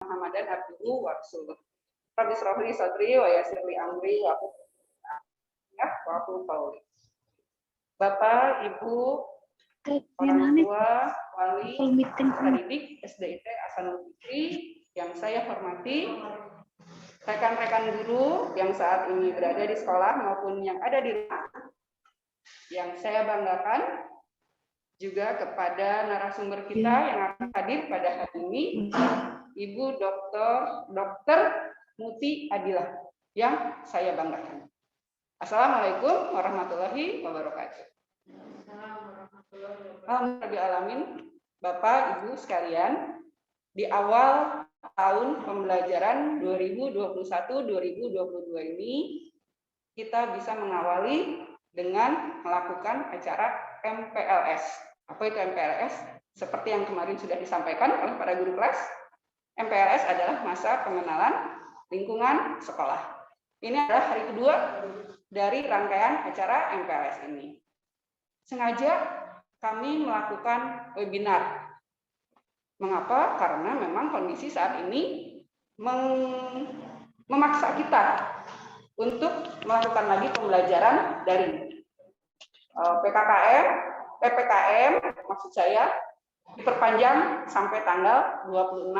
Muhammadan abduhu wa rasuluh. Rabbi shrah li sadri wa yassir li amri wa Bapak, Ibu, orang tua, wali, peserta didik SDIT Ahsanul Fikri yang saya hormati, rekan-rekan guru yang saat ini berada di sekolah maupun yang ada di rumah, yang saya banggakan juga kepada narasumber kita yang akan hadir pada hari ini, Ibu Dr. Muti Adilah, yang saya banggakan. Assalamualaikum warahmatullahi wabarakatuh. Alhamdulillah, Bapak, Ibu sekalian, di awal tahun pembelajaran 2021-2022 ini, kita bisa mengawali dengan melakukan acara MPLS. Apa itu MPLS? Seperti yang kemarin sudah disampaikan oleh para guru kelas, MPLS adalah masa pengenalan lingkungan sekolah. Ini adalah hari kedua dari rangkaian acara MPLS ini. Sengaja kami melakukan webinar. Mengapa? Karena memang kondisi saat ini memaksa kita untuk melakukan lagi pembelajaran daring. PPKM maksud saya diperpanjang sampai tanggal 26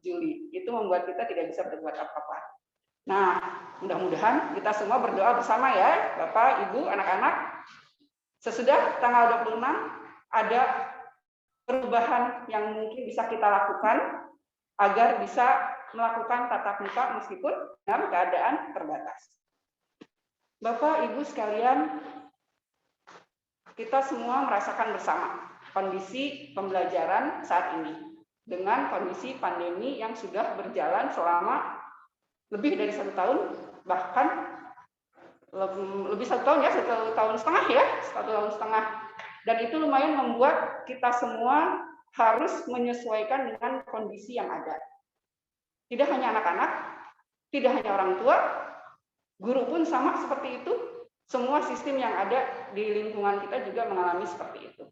Juli. Itu membuat kita tidak bisa berbuat apa-apa. Nah, mudah-mudahan kita semua berdoa bersama ya, Bapak, Ibu, anak-anak. Sesudah tanggal 26 ada perubahan yang mungkin bisa kita lakukan agar bisa melakukan tatap muka meskipun dalam keadaan terbatas. Bapak, Ibu sekalian, kita semua merasakan bersama kondisi pembelajaran saat ini dengan kondisi pandemi yang sudah berjalan selama lebih dari 1 tahun, bahkan lebih 1 tahun ya, 1 tahun setengah ya, 1 tahun setengah. Dan itu lumayan membuat kita semua harus menyesuaikan dengan kondisi yang ada. Tidak hanya anak-anak, tidak hanya orang tua, guru pun sama seperti itu. Semua sistem yang ada di lingkungan kita juga mengalami seperti itu.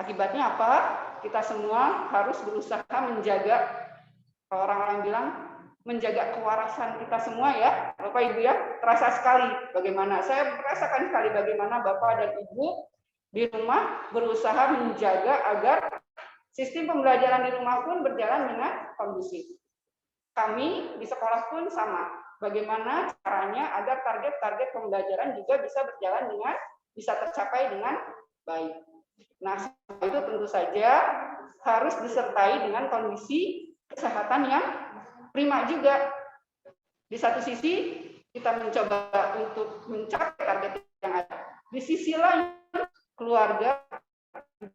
Akibatnya apa? Kita semua harus berusaha menjaga, orang-orang bilang, menjaga kewarasan kita semua ya, Bapak Ibu ya, terasa sekali bagaimana, saya merasakan sekali bagaimana Bapak dan Ibu di rumah berusaha menjaga agar sistem pembelajaran di rumah pun berjalan dengan kondusif. Kami di sekolah pun sama, bagaimana caranya agar target-target pembelajaran juga bisa berjalan dengan, bisa tercapai dengan baik. Nah, itu tentu saja harus disertai dengan kondisi kesehatan yang prima juga. Di satu sisi kita mencoba untuk mencapai target yang ada. Di sisi lain keluarga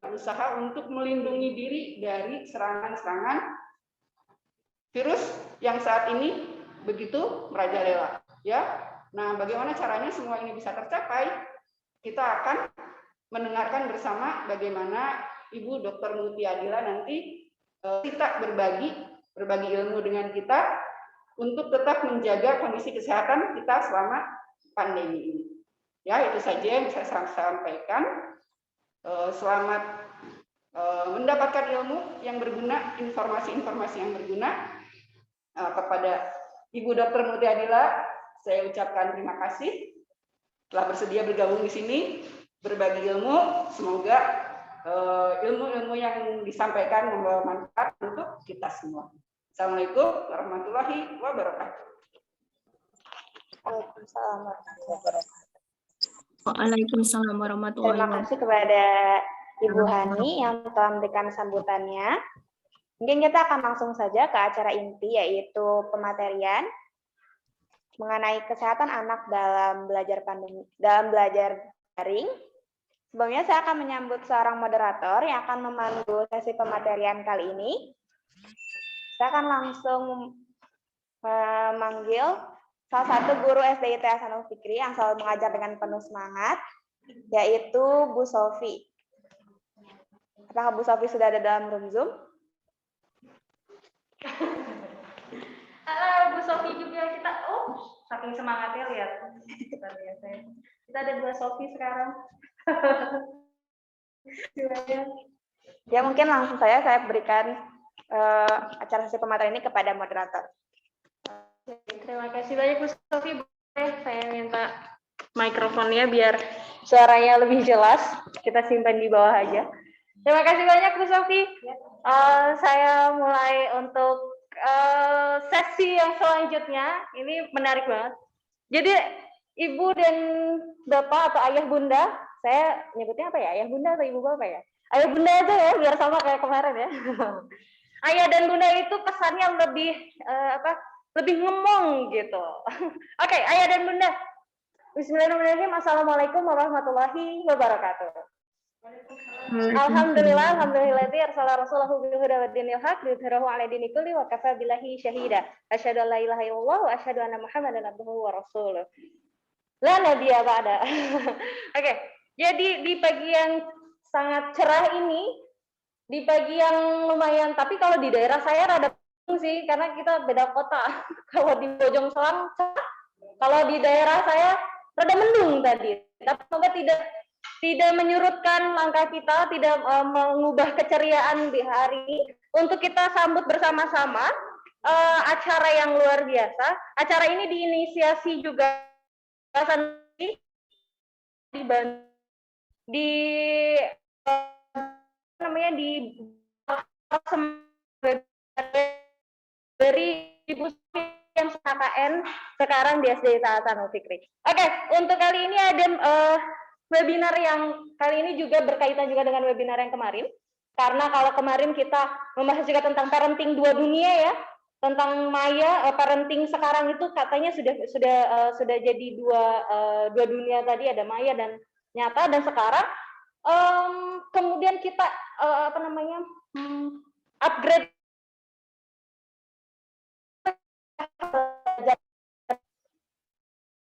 berusaha untuk melindungi diri dari serangan-serangan virus yang saat ini begitu merajalela. Ya, nah bagaimana caranya semua ini bisa tercapai? Kita akan mendengarkan bersama bagaimana Ibu Dr. Muti Adilah nanti kita berbagi ilmu dengan kita untuk tetap menjaga kondisi kesehatan kita selama pandemi ini. Ya, itu saja yang saya sampaikan. Selamat mendapatkan ilmu yang berguna, informasi-informasi yang berguna. Kepada Ibu Dr. Muti Adilah, saya ucapkan terima kasih telah bersedia bergabung di sini, berbagi ilmu. Semoga ilmu-ilmu yang disampaikan membawa manfaat untuk kita semua. Assalamualaikum warahmatullahi wabarakatuh. Waalaikumsalam warahmatullahi wabarakatuh. Waalaikumsalam warahmatullahi wabarakatuh. Terima kasih kepada Ibu Hani yang telah memberikan sambutannya. Mungkin kita akan langsung saja ke acara inti, yaitu pematerian mengenai kesehatan anak dalam belajar daring. Sebelumnya saya akan menyambut seorang moderator yang akan memandu sesi pematerian kali ini. Saya akan langsung memanggil salah satu guru SDIT Ahsanul Fikri yang selalu mengajar dengan penuh semangat, yaitu Bu Sofi. Apakah Bu Sofi sudah ada dalam room Zoom? Halo Bu Sofi juga, kita saking semangatnya lihat. Kita ada 2 Sofi sekarang. Ya mungkin langsung saya berikan acara sesi pematerian ini kepada moderator. Terima kasih banyak Bu Sofi. Boleh saya minta mikrofonnya biar suaranya lebih jelas. Kita simpan di bawah aja. Terima kasih banyak Bu Sofi. Saya mulai untuk sesi yang selanjutnya. Ini menarik banget. Jadi Ibu dan Bapak atau Ayah Bunda, saya nyebutnya apa ya? Ayah Bunda atau Ibu Bapak ya? Ayah Bunda aja ya, biar sama kayak kemarin ya. Ayah dan Bunda itu pesannya lebih lebih ngomong gitu. Oke, Ayah dan Bunda. Bismillahirrahmanirrahim. Assalamualaikum warahmatullahi wabarakatuh. Alhamdulillah, alhamdulillahirabbil alamin rasulahu bil huda wa dinil haq yudhhirahu 'ala dini kulli wa kafa billahi syahida. Asyhadu an la ilaha illallah wa asyhadu anna Muhammadan abduhu wa rasuluh. La nabiyya ba'da. Oke, jadi di pagi yang sangat cerah ini, di pagi yang lumayan, tapi kalau di daerah saya rada sih karena kita beda kota. Kalau di Bojong Soang, kalau di daerah saya rada mendung tadi. Tapi semoga tidak menyurutkan langkah kita, tidak mengubah keceriaan di hari ini untuk kita sambut bersama-sama acara yang luar biasa. Acara ini diinisiasi juga dari Ibu yang KKN sekarang di SD Hasanul Fikri. Oke, untuk kali ini ada webinar yang kali ini juga berkaitan juga dengan webinar yang kemarin. Karena kalau kemarin kita membahas juga tentang parenting dua dunia ya, tentang Maya, parenting sekarang itu katanya sudah jadi dua dunia tadi, ada Maya dan nyata, dan sekarang kemudian kita upgrade.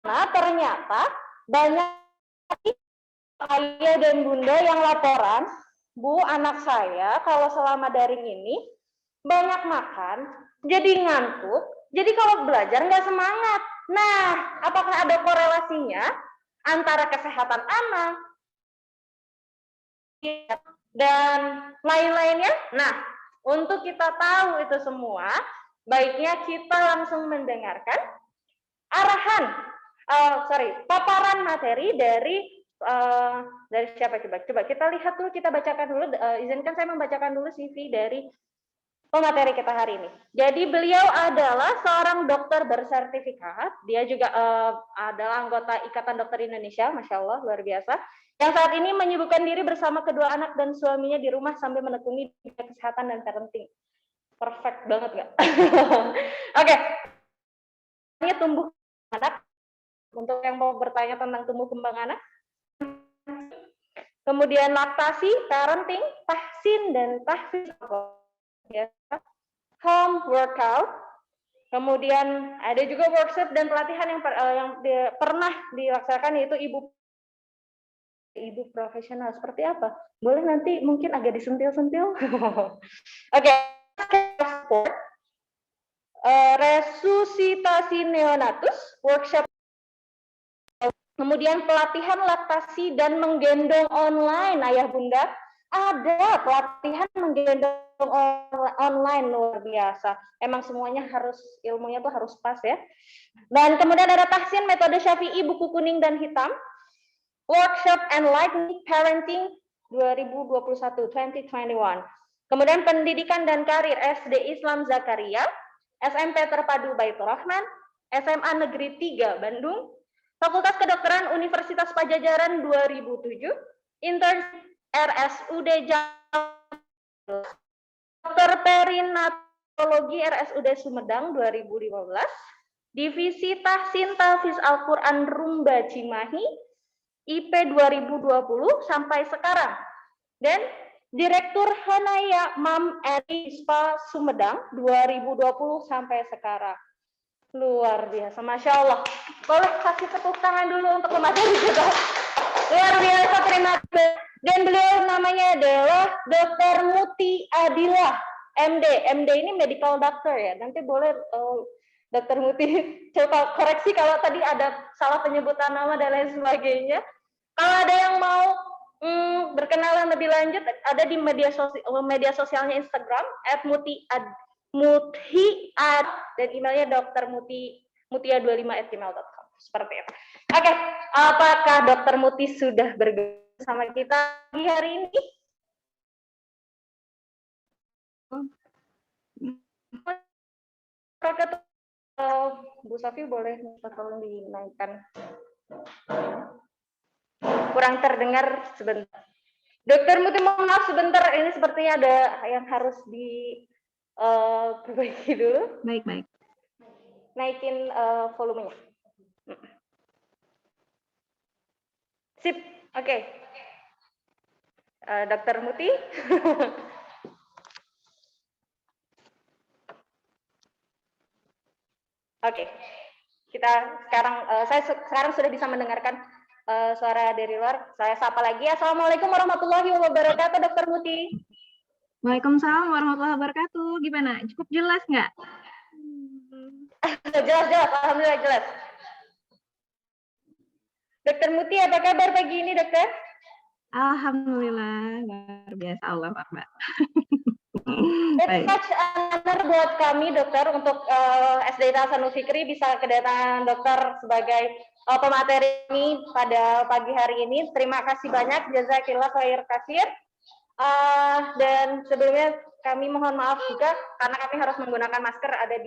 Nah, ternyata banyak ayah dan bunda yang laporan, Bu, anak saya kalau selama daring ini banyak makan, jadi ngantuk, jadi kalau belajar nggak semangat. Nah, apakah ada korelasinya antara kesehatan anak dan lain-lainnya? Nah, untuk kita tahu itu semua, baiknya kita langsung mendengarkan paparan materi dari siapa coba kita lihat dulu, kita bacakan dulu, izinkan saya membacakan dulu CV dari pemateri kita hari ini. Jadi beliau adalah seorang dokter bersertifikat, dia juga adalah anggota Ikatan Dokter Indonesia, Masya Allah, luar biasa, yang saat ini menyibukkan diri bersama kedua anak dan suaminya di rumah sambil menekuni kesehatan dan parenting. Perfect banget nggak? Oke. Ini tumbuh anak. Untuk yang mau bertanya tentang tumbuh kembang anak. Kemudian laktasi, parenting, tahsin dan tahfiz. Home workout. Kemudian ada juga workshop dan pelatihan yang pernah dilaksanakan, yaitu ibu profesional. Seperti apa? Boleh nanti mungkin agak disentil-sentil. Oke. Resusitasi neonatus, workshop. Kemudian pelatihan laktasi dan menggendong online, ayah bunda. Ada pelatihan menggendong online, luar biasa. Emang semuanya harus, ilmunya tuh harus pas ya. Dan kemudian ada tahsin metode Syafi'i, buku kuning dan hitam. Workshop Enlightening Parenting 2021. Kemudian pendidikan dan karir SD Islam Zakaria, SMP Terpadu Baitur Rahman, SMA Negeri 3 Bandung, Fakultas Kedokteran Universitas Pajajaran 2007, intern RSUD Jakarta, Dokter Perinatologi RSUD Sumedang 2015, Divisi Tahsin Tahfiz Al-Quran Rumba Cimahi, IP 2020 sampai sekarang, dan Direktur Hanaya Mam Erispa Sumedang 2020 sampai sekarang. Luar biasa, Masya Allah. Boleh kasih tepuk tangan dulu untuk pemateri kita. Luar biasa, terima kasih. Dan beliau namanya adalah Dr. Muti Adila, MD. MD ini medical doctor ya. Nanti boleh Dr. Muti coba koreksi kalau tadi ada salah penyebutan nama dan lain sebagainya. Kalau ada yang mau berkenalan lebih lanjut ada di media sosialnya Instagram @muthiad dan emailnya drmutia25@gmail.com. Seperti itu. Oke, apakah Dr. Muti sudah bergabung sama kita di hari ini? Bu Safi boleh tolong dinaikkan. Kurang terdengar sebentar. Dokter Muti mohon maaf sebentar, ini sepertinya ada yang harus diperbaiki dulu. Baik, baik. Naikin volumenya. Sip, oke. Dokter Muti. Oke, kita saya sekarang sudah bisa mendengarkan suara dari luar. Saya sapa lagi. Assalamualaikum warahmatullahi wabarakatuh, Dokter Muti. Waalaikumsalam warahmatullahi wabarakatuh. Gimana? Cukup jelas nggak? Jelas, alhamdulillah jelas. Dokter Muti, apa kabar pagi ini, dokter? Alhamdulillah, luar biasa, Allah Akbar. It's such an honor buat kami, dokter, untuk SDIT Hasanul Fikri bisa kedatangan dokter sebagai pemateri ini pada pagi hari ini. Terima kasih banyak, jazakillah khair katsir. Dan sebelumnya kami mohon maaf juga karena kami harus menggunakan masker ada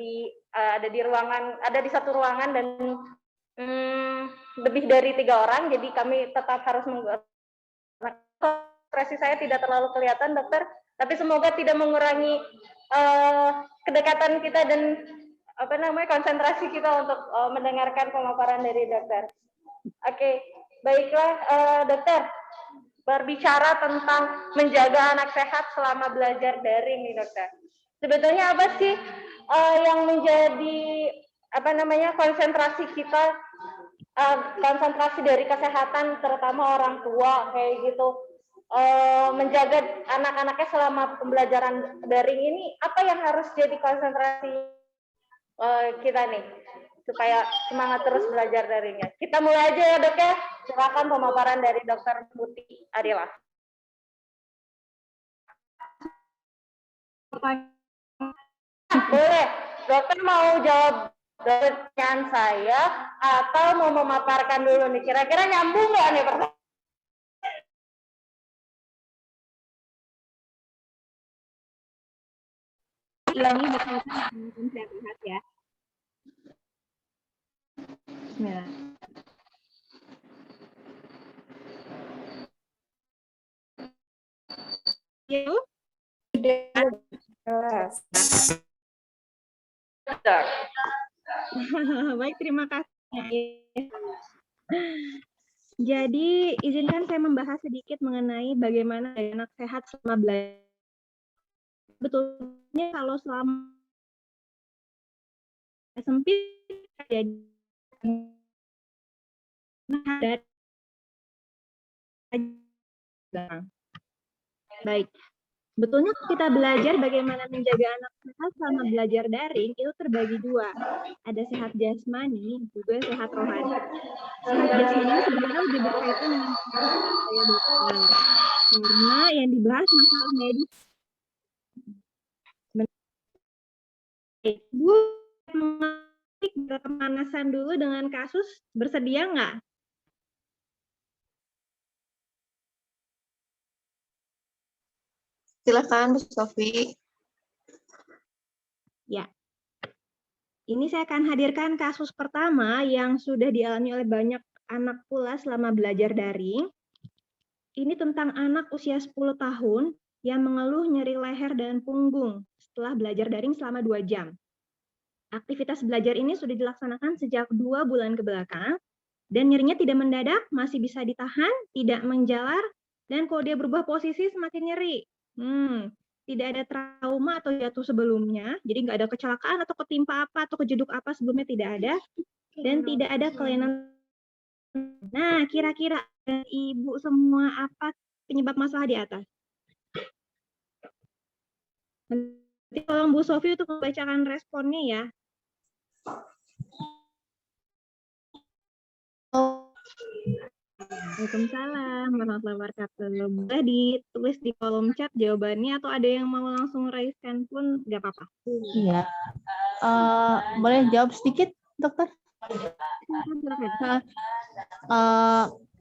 di satu ruangan dan lebih dari 3 orang, jadi kami tetap harus menggunakan. Ekspresi saya tidak terlalu kelihatan, dokter, tapi semoga tidak mengurangi kedekatan kita dan konsentrasi kita untuk mendengarkan pemaparan dari dokter. Oke, baiklah, dokter. Berbicara tentang menjaga anak sehat selama belajar daring nih, dokter. Sebetulnya apa sih yang menjadi konsentrasi kita, konsentrasi dari kesehatan terutama orang tua kayak gitu, menjaga anak-anaknya selama pembelajaran daring ini, apa yang harus jadi konsentrasi kita nih supaya semangat terus belajar daringnya? Kita mulai aja ya, dok ya. Silakan pemaparan dari Dokter Muti Adila. Boleh, dokter mau jawab pertanyaan saya atau mau memaparkan dulu nih? Kira-kira nyambung nggak nih pertanyaan? Ini berkaitan dengan saya lihat ya. Bismillah. Baik, terima kasih. Jadi, izinkan saya membahas sedikit mengenai bagaimana anak sehat selama belajar. Betulnya kalau selama sempit jadi baik. Betulnya kita belajar bagaimana menjaga anak sehat selama belajar daring itu terbagi 2. Ada sehat jasmani, juga sehat rohani. Sehat jasmani sebenarnya lebih berkaitan dengan saya dokter. Karena yang dibahas masalah medis. Bu, mengetik pemanasan dulu dengan kasus, bersedia nggak? Silakan, Bu Sofi. Ya. Ini saya akan hadirkan kasus pertama yang sudah dialami oleh banyak anak pula selama belajar daring. Ini tentang anak usia 10 tahun yang mengeluh nyeri leher dan punggung setelah belajar daring selama 2 jam. Aktivitas belajar ini sudah dilaksanakan sejak 2 bulan ke belakang, dan nyerinya tidak mendadak, masih bisa ditahan, tidak menjalar, dan kalau dia berubah posisi semakin nyeri. Tidak ada trauma atau jatuh sebelumnya, jadi nggak ada kecelakaan atau ketimpa apa atau kejeduk apa sebelumnya, tidak ada, dan tidak ada kelainan. Nah, kira-kira ibu semua apa penyebab masalah di atas? Nanti tolong Bu Sofi untuk membacakan responnya ya. Waalaikumsalam warahmatullahi wabarakatuh. Boleh ditulis di kolom chat jawabannya atau ada yang mau langsung raise hand pun nggak apa-apa. Iya. Boleh jawab sedikit, dokter? Silakan.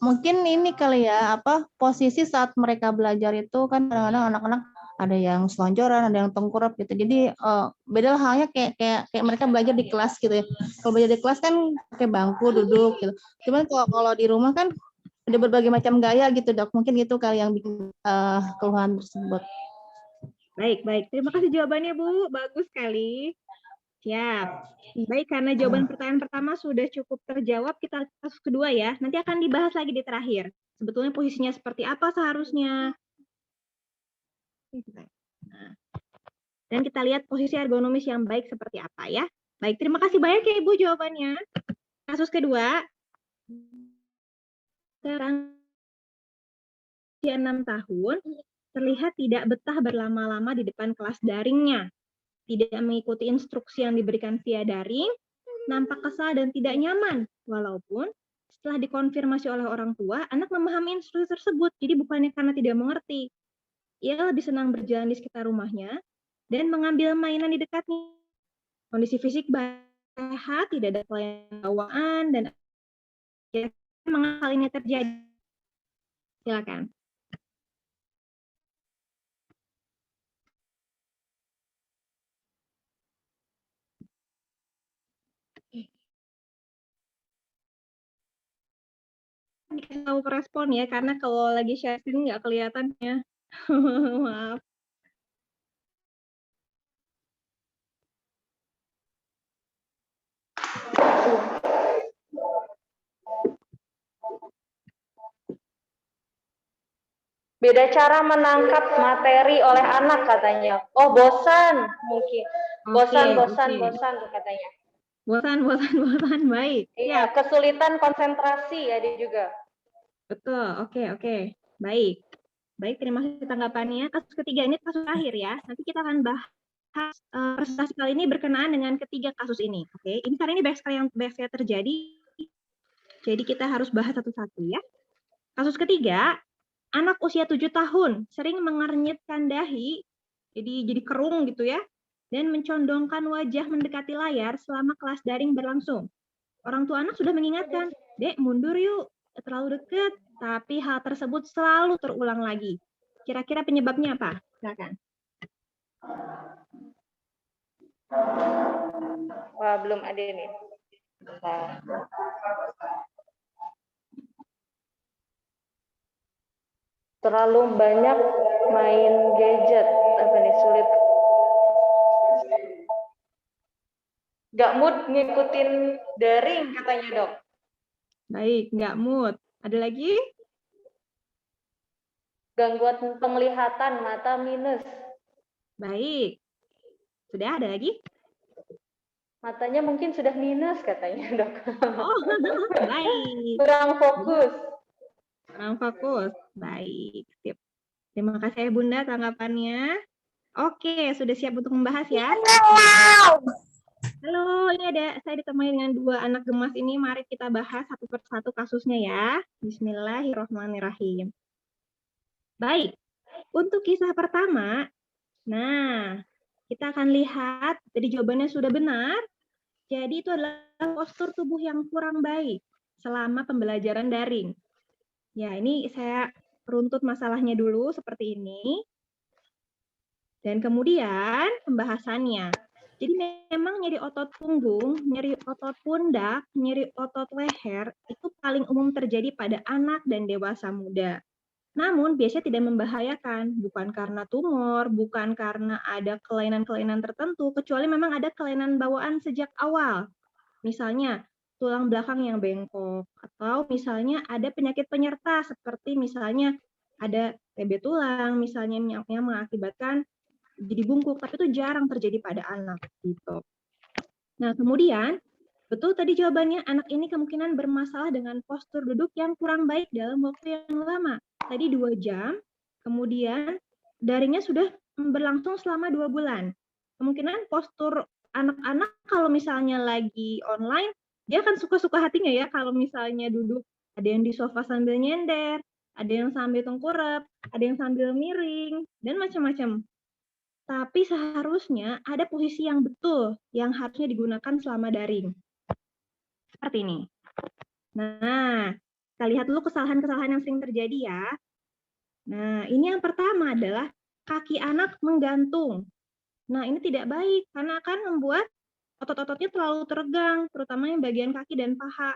Mungkin ini kali ya, posisi saat mereka belajar itu kan kadang-kadang anak-anak ada yang selonjoran, ada yang tengkurap gitu. Jadi beda halnya kayak mereka belajar di kelas gitu ya. Kalau belajar di kelas kan pakai bangku duduk gitu. Cuman kalau di rumah kan ada berbagai macam gaya gitu, Dok. Mungkin itu kali yang bikin keluhan tersebut. Baik. Terima kasih jawabannya, Bu. Bagus sekali. Siap. Baik, karena jawaban pertanyaan pertama sudah cukup terjawab, kita kasus kedua ya. Nanti akan dibahas lagi di terakhir. Sebetulnya posisinya seperti apa seharusnya. Nah, dan kita lihat posisi ergonomis yang baik seperti apa ya. Baik, terima kasih banyak ya Ibu jawabannya. Kasus kedua, sekarang usia 6 tahun, terlihat tidak betah berlama-lama di depan kelas daringnya. Tidak mengikuti instruksi yang diberikan via daring, nampak kesal dan tidak nyaman. Walaupun setelah dikonfirmasi oleh orang tua, anak memahami instruksi tersebut. Jadi bukannya karena tidak mengerti. Ia lebih senang berjalan di sekitar rumahnya dan mengambil mainan di dekatnya. Kondisi fisik sehat, tidak ada kelainan bawaan, dan mengapa hal ini terjadi? Silakan. Dikasih tahu respon ya, karena kalau lagi share screen nggak kelihatan ya. Maaf. Beda cara menangkap materi oleh anak katanya. Oh, bosan mungkin. Bosan tuh katanya. Bosan, baik. Iya, kesulitan konsentrasi ya dia juga. Betul, oke. Baik, terima kasih tanggapannya. Kasus ketiga ini kasus terakhir ya. Nanti kita akan bahas presentasi kali ini berkenaan dengan ketiga kasus ini. Oke, ini karena ini banyak sekali terjadi. Jadi kita harus bahas satu-satu ya. Kasus ketiga, anak usia 7 tahun sering mengernyitkan dahi, jadi kerung gitu ya, dan mencondongkan wajah mendekati layar selama kelas daring berlangsung. Orang tua anak sudah mengingatkan, "Dek, mundur yuk, terlalu dekat." Tapi hal tersebut selalu terulang lagi. Kira-kira penyebabnya apa? Silakan. Wah, belum ada nih. Bentar. Terlalu banyak main gadget, apa nih, sulit. Gak mood ngikutin daring katanya, Dok. Baik, nggak mood. Ada lagi? Gangguan penglihatan, mata minus. Baik. Sudah ada lagi? Matanya mungkin sudah minus katanya, Dok. Oh, baik. Kurang fokus. Baik, sip. Terima kasih Bunda tanggapannya. Oke, sudah siap untuk membahas ya? Halo, ini saya ditemani dengan dua anak gemas ini. Mari kita bahas satu persatu kasusnya ya. Bismillahirrahmanirrahim. Baik, untuk kisah pertama, nah kita akan lihat jadi jawabannya sudah benar. Jadi itu adalah postur tubuh yang kurang baik selama pembelajaran daring. Ya, ini saya runtut masalahnya dulu seperti ini. Dan kemudian pembahasannya. Jadi memang nyeri otot punggung, nyeri otot pundak, nyeri otot leher itu paling umum terjadi pada anak dan dewasa muda. Namun biasanya tidak membahayakan, bukan karena tumor, bukan karena ada kelainan-kelainan tertentu, kecuali memang ada kelainan bawaan sejak awal. Misalnya tulang belakang yang bengkok, atau misalnya ada penyakit penyerta seperti misalnya ada TB tulang, misalnya yang mengakibatkan jadi bungkuk, tapi itu jarang terjadi pada anak gitu. Nah, kemudian betul tadi jawabannya, anak ini kemungkinan bermasalah dengan postur duduk yang kurang baik dalam waktu yang lama. Tadi 2 jam, kemudian daringnya sudah berlangsung selama 2 bulan. Kemungkinan postur anak-anak kalau misalnya lagi online, dia akan suka-suka hatinya ya kalau misalnya duduk ada yang di sofa sambil nyender, ada yang sambil tengkurap, ada yang sambil miring, dan macam-macam. Tapi seharusnya ada posisi yang betul yang harusnya digunakan selama daring. Seperti ini. Nah, kita lihat dulu kesalahan-kesalahan yang sering terjadi ya. Nah, ini yang pertama adalah kaki anak menggantung. Nah, ini tidak baik karena akan membuat otot-ototnya terlalu teregang, terutama yang bagian kaki dan paha.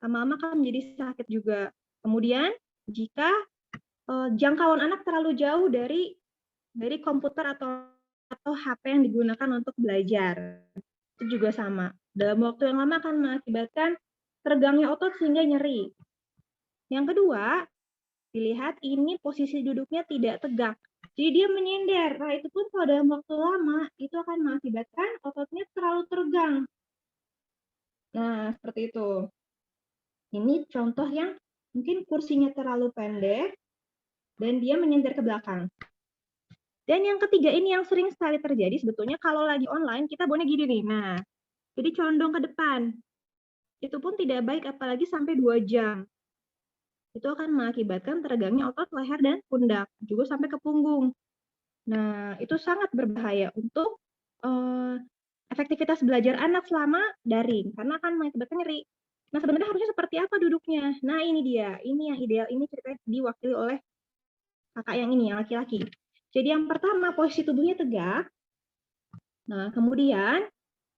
Lama-lama akan menjadi sakit juga. Kemudian, jika jangkauan anak terlalu jauh dari komputer atau HP yang digunakan untuk belajar, itu juga sama. Dalam waktu yang lama akan mengakibatkan teregangnya otot sehingga nyeri. Yang kedua, dilihat ini posisi duduknya tidak tegak. Jadi dia menyender. Nah, itu pun kalau dalam waktu lama, itu akan mengakibatkan ototnya terlalu teregang. Nah, seperti itu. Ini contoh yang mungkin kursinya terlalu pendek, dan dia menyender ke belakang. Dan yang ketiga ini yang sering sekali terjadi, sebetulnya kalau lagi online, kita boleh gini nih. Nah, jadi condong ke depan. Itu pun tidak baik, apalagi sampai 2 jam. Itu akan mengakibatkan teregangnya otot leher dan pundak, juga sampai ke punggung. Nah, itu sangat berbahaya untuk efektivitas belajar anak selama daring, karena akan mengakibatkan nyeri. Nah, sebenarnya harusnya seperti apa duduknya? Nah, ini dia. Ini yang ideal. Ini ceritanya diwakili oleh kakak yang ini, yang laki-laki. Jadi yang pertama, posisi tubuhnya tegak. Nah, kemudian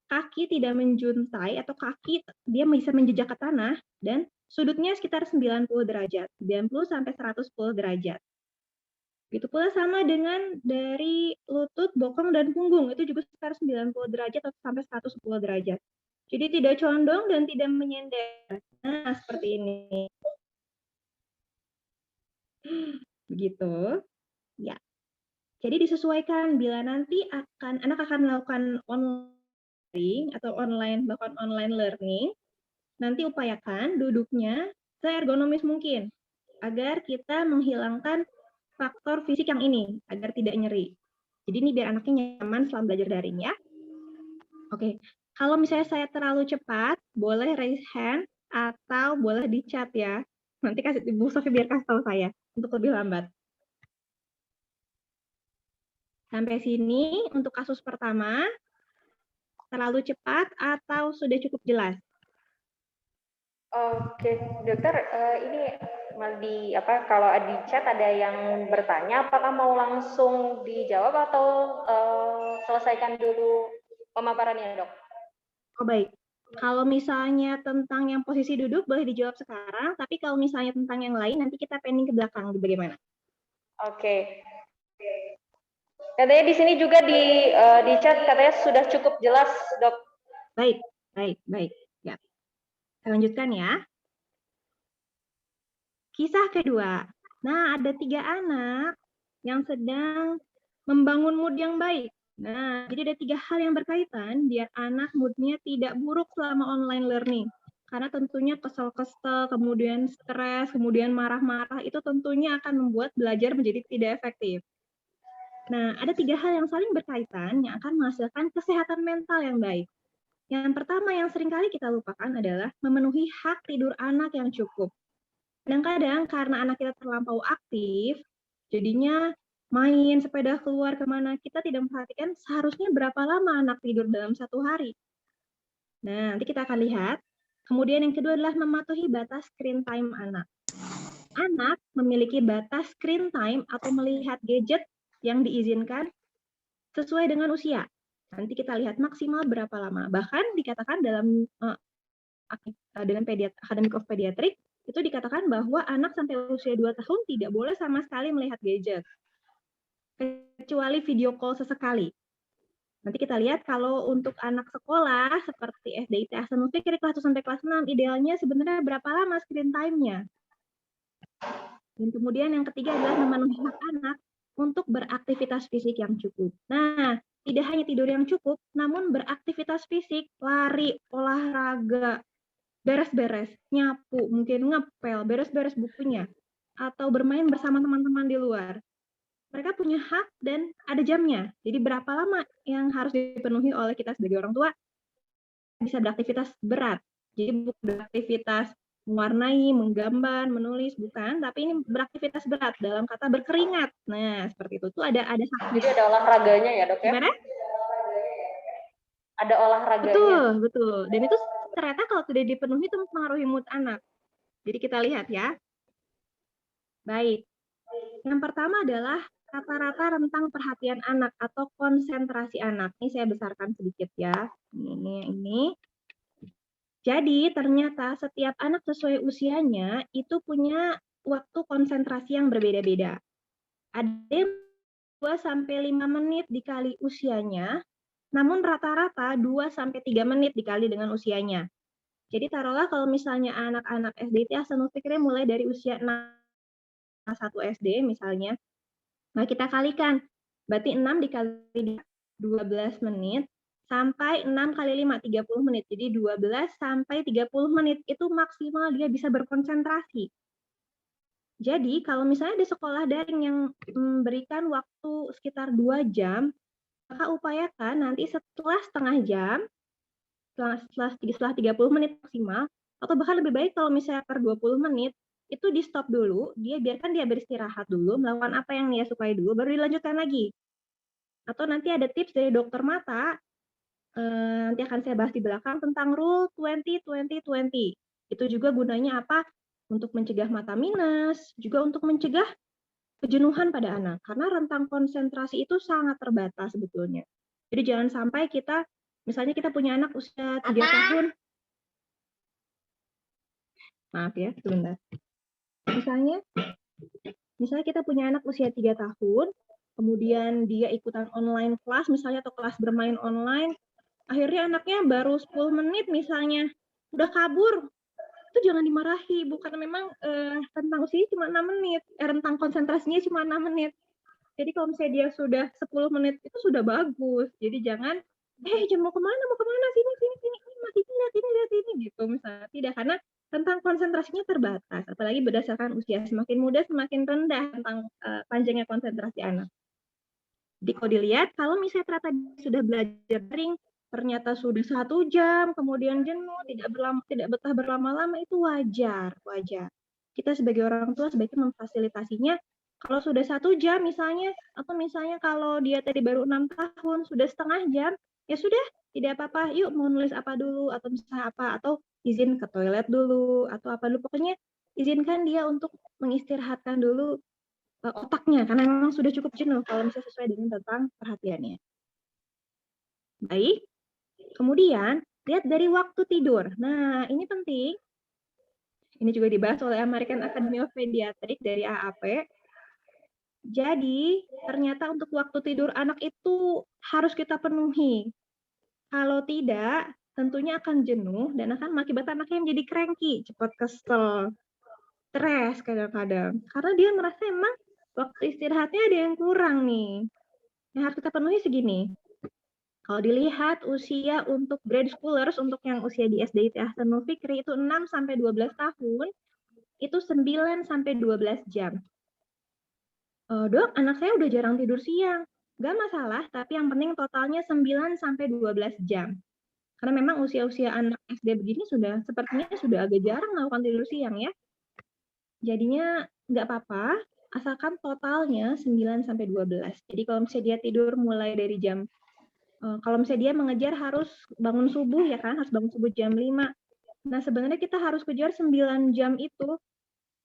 kaki tidak menjuntai atau kaki dia bisa menjejak ke tanah dan sudutnya sekitar 90 derajat, 90 sampai 110 derajat. Begitu pula sama dengan dari lutut, bokong, dan punggung, itu juga sekitar 90 derajat atau sampai 110 derajat. Jadi tidak condong dan tidak menyender. Nah, seperti ini. Begitu. Ya. Jadi disesuaikan bila nanti anak akan melakukan online atau melakukan online learning, nanti upayakan duduknya seergonomis mungkin agar kita menghilangkan faktor fisik yang ini agar tidak nyeri. Jadi ini biar anaknya nyaman selama belajar daring ya. Oke, kalau misalnya saya terlalu cepat, boleh raise hand atau boleh di chat ya. Nanti kasih Ibu Sofi biar kasih tahu saya untuk lebih lambat. Sampai sini untuk kasus pertama, terlalu cepat atau sudah cukup jelas? Oke, dokter, ini kalau di chat ada yang bertanya, apakah mau langsung dijawab atau selesaikan dulu pemaparannya, dok? Oh baik, kalau misalnya tentang yang posisi duduk boleh dijawab sekarang, tapi kalau misalnya tentang yang lain nanti kita pending ke belakang, bagaimana? Oke. Katanya di sini juga di chat katanya sudah cukup jelas, dok. Baik. Ya. Kita lanjutkan ya. Kisah kedua. Nah, ada 3 anak yang sedang membangun mood yang baik. Nah, jadi ada 3 hal yang berkaitan biar anak moodnya tidak buruk selama online learning. Karena tentunya kesel-kesel, kemudian stres, kemudian marah-marah, itu tentunya akan membuat belajar menjadi tidak efektif. Nah, ada 3 hal yang saling berkaitan yang akan menghasilkan kesehatan mental yang baik. Yang pertama yang seringkali kita lupakan adalah memenuhi hak tidur anak yang cukup. Kadang-kadang karena anak kita terlampau aktif, jadinya main, sepeda keluar kemana, kita tidak memperhatikan seharusnya berapa lama anak tidur dalam 1 hari. Nah, nanti kita akan lihat. Kemudian yang kedua adalah mematuhi batas screen time anak. Anak memiliki batas screen time atau melihat gadget yang diizinkan sesuai dengan usia. Nanti kita lihat maksimal berapa lama. Bahkan dikatakan dalam dengan Academic of Pediatrics, itu dikatakan bahwa anak sampai usia 2 tahun tidak boleh sama sekali melihat gadget. Kecuali video call sesekali. Nanti kita lihat kalau untuk anak sekolah seperti SDIT Ahsanul Fikri kelas 1 sampai kelas 6, idealnya sebenarnya berapa lama screen time-nya. Dan kemudian yang ketiga adalah memenuhi hak anak untuk beraktivitas fisik yang cukup. Nah, tidak hanya tidur yang cukup, namun beraktivitas fisik, lari, olahraga, beres-beres, nyapu, mungkin ngepel, beres-beres bukunya, atau bermain bersama teman-teman di luar. Mereka punya hak dan ada jamnya. Jadi berapa lama yang harus dipenuhi oleh kita sebagai orang tua bisa beraktivitas berat. Jadi beraktivitas mewarnai, menggambar, menulis, bukan, tapi ini beraktivitas berat dalam kata berkeringat. Nah, seperti itu. Tuh ada satu. Jadi ada olahraganya ya, Dok ya? Gimana? Ada olahraganya. Betul, betul. Dan itu ternyata kalau sudah dipenuhi itu mempengaruhi mood anak. Jadi kita lihat ya. Baik. Yang pertama adalah rata-rata rentang perhatian anak atau konsentrasi anak. Ini saya besarkan sedikit ya. Ini. Jadi ternyata setiap anak sesuai usianya itu punya waktu konsentrasi yang berbeda-beda. Ada 2-5 menit dikali usianya, namun rata-rata 2-3 menit dikali dengan usianya. Jadi taruhlah kalau misalnya anak-anak SD itu Ahsanul Fikri mulai dari usia 1 SD misalnya. Nah, kita kalikan. Berarti 6 dikali 12 menit sampai 6 kali 5, 30 menit. Jadi 12 sampai 30 menit itu maksimal dia bisa berkonsentrasi. Jadi kalau misalnya di sekolah daring yang memberikan waktu sekitar 2 jam, maka upayakan nanti setelah setengah jam, setelah 30 menit maksimal, atau bahkan lebih baik kalau misalnya per 20 menit, itu di stop dulu, biarkan dia beristirahat dulu, melakukan apa yang dia sukai dulu, baru dilanjutkan lagi. Atau nanti ada tips dari dokter mata, nanti akan saya bahas di belakang tentang rule 20-20-20. Itu juga gunanya apa? Untuk mencegah mata minus, juga untuk mencegah kejenuhan pada anak. Karena rentang konsentrasi itu sangat terbatas sebetulnya. Jadi jangan sampai kita, misalnya kita punya anak usia 3 tahun. Maaf ya, sebentar. Misalnya kita punya anak usia 3 tahun, kemudian dia ikutan online kelas misalnya atau kelas bermain online, akhirnya anaknya baru 10 menit misalnya, udah kabur, itu jangan dimarahi, bukan memang rentang usianya cuma 6 menit, rentang konsentrasinya cuma 6 menit. Jadi kalau misalnya dia sudah 10 menit itu sudah bagus. Jadi jangan, jam mau kemana, sini, ini masih lihat ini, gitu misalnya. Tidak, karena tentang konsentrasinya terbatas, apalagi berdasarkan usia. Semakin muda, semakin rendah tentang panjangnya konsentrasi anak. Jadi kalau dilihat, kalau misalnya ternyata sudah belajar daring, ternyata sudah 1 jam, kemudian jenuh, tidak betah berlama-lama, itu wajar. Kita sebagai orang tua sebaiknya memfasilitasinya. Kalau sudah 1 jam misalnya, atau misalnya kalau dia tadi baru 6 tahun, sudah setengah jam, ya sudah, tidak apa-apa, yuk mau nulis apa dulu, atau misalnya apa, atau izin ke toilet dulu, atau apa dulu, pokoknya izinkan dia untuk mengistirahatkan dulu otaknya, karena memang sudah cukup jenuh kalau misalnya sesuai dengan tentang perhatiannya. Baik, kemudian lihat dari waktu tidur. Nah, ini penting. Ini juga dibahas oleh American Academy of Pediatrics dari AAP. Jadi, ternyata untuk waktu tidur anak itu harus kita penuhi. Kalau tidak, tentunya akan jenuh dan akan mengakibatkan anaknya menjadi cranky, cepat kesel, stres kadang-kadang. Karena dia merasa emang waktu istirahatnya ada yang kurang nih. Yang harus kita penuhi segini. Kalau dilihat usia untuk grade schoolers, untuk yang usia di SD itu Ahsanul Fikri itu 6-12 tahun, itu 9-12 jam. Dok, anak saya udah jarang tidur siang. Nggak masalah, tapi yang penting totalnya 9-12 jam. Karena memang usia-usia anak SD begini sepertinya sudah agak jarang melakukan tidur siang ya. Jadinya nggak apa-apa, asalkan totalnya 9-12. Jadi kalau misalnya dia tidur mulai dari jam, kalau misalnya dia mengejar harus bangun subuh ya kan, harus bangun subuh jam 5. Nah sebenarnya kita harus kejar 9 jam itu,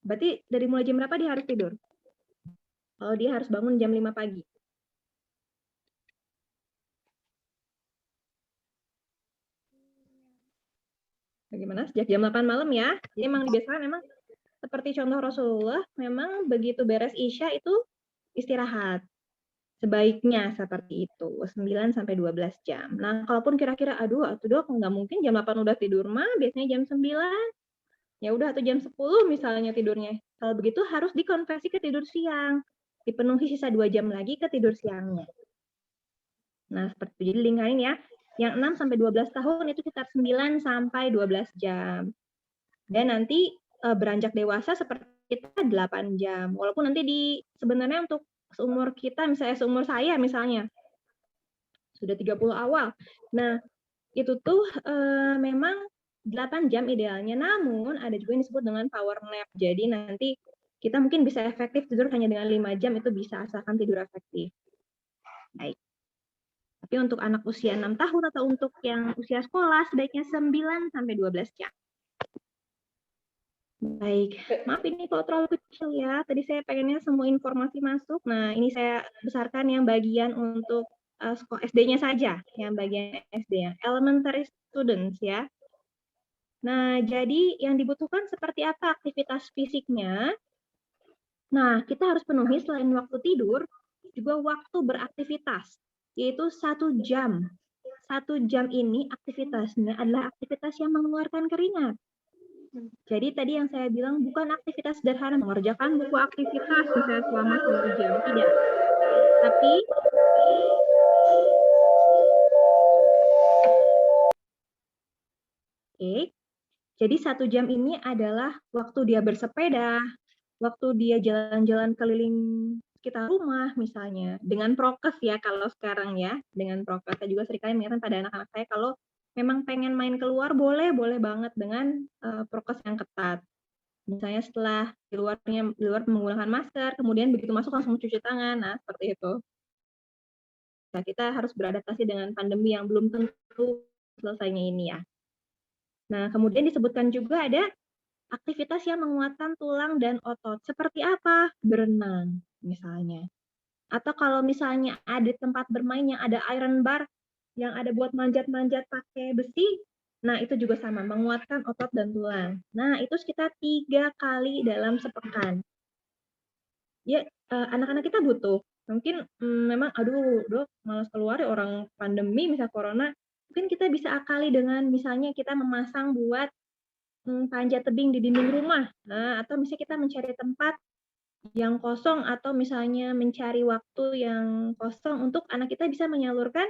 berarti dari mulai jam berapa dia harus tidur? Kalau dia harus bangun jam 5 pagi. Bagaimana? Sejak jam 8 malam ya. Jadi memang dibiasakan memang seperti contoh Rasulullah, memang begitu beres Isya itu istirahat. Sebaiknya seperti itu, 9-12 jam. Nah, kalaupun kira-kira, aduh dok, nggak mungkin jam 8 udah tidur mah, biasanya jam 9. Ya udah, atau jam 10 misalnya tidurnya. Kalau begitu harus dikonversi ke tidur siang. Dipenuhi sisa 2 jam lagi ke tidur siangnya. Nah, seperti itu. Jadi lingkarin ya. Yang 6-12 tahun itu sekitar 9-12 jam. Dan nanti beranjak dewasa seperti kita 8 jam. Walaupun nanti sebenarnya untuk seumur kita, misalnya seumur saya misalnya, sudah 30 awal. Nah, itu tuh memang 8 jam idealnya. Namun ada juga yang disebut dengan power nap. Jadi nanti kita mungkin bisa efektif tidur hanya dengan 5 jam, itu bisa asalkan tidur efektif. Baik. Tapi untuk anak usia 6 tahun atau untuk yang usia sekolah sebaiknya 9 sampai 12 jam. Baik, maaf ini kalau terlalu kecil ya. Tadi saya pengennya semua informasi masuk. Nah, ini saya besarkan yang bagian untuk SD-nya saja, yang bagian SD, yang elementary students ya. Nah, jadi yang dibutuhkan seperti apa aktivitas fisiknya? Nah, kita harus penuhi selain waktu tidur, juga waktu beraktivitas, yaitu 1 jam. 1 jam ini aktivitasnya adalah aktivitas yang mengeluarkan keringat. Jadi tadi yang saya bilang bukan aktivitas sederhana mengerjakan buku aktivitas misalnya selama 1 jam, tidak. Tapi jadi 1 jam ini adalah waktu dia bersepeda, waktu dia jalan-jalan keliling sekitar rumah misalnya, dengan prokes ya kalau sekarang ya, dengan prokes. Saya juga seringkali mengingatkan pada anak-anak saya kalau memang pengen main keluar boleh banget dengan prokes yang ketat. Misalnya setelah di luar menggunakan masker, kemudian begitu masuk langsung cuci tangan, nah seperti itu. Nah, kita harus beradaptasi dengan pandemi yang belum tentu selesainya ini ya. Nah, kemudian disebutkan juga ada aktivitas yang menguatkan tulang dan otot. Seperti apa? Berenang misalnya. Atau kalau misalnya ada tempat bermain yang ada iron bar, yang ada buat manjat-manjat pakai besi, nah itu juga sama, menguatkan otot dan tulang. Nah, itu sekitar 3 kali dalam sepekan. Ya, anak-anak kita butuh. Mungkin memang, aduh dok, malas keluar ya orang pandemi, misal corona, mungkin kita bisa akali dengan misalnya kita memasang buat panjat tebing di dinding rumah. Nah, atau misalnya kita mencari tempat yang kosong atau misalnya mencari waktu yang kosong untuk anak kita bisa menyalurkan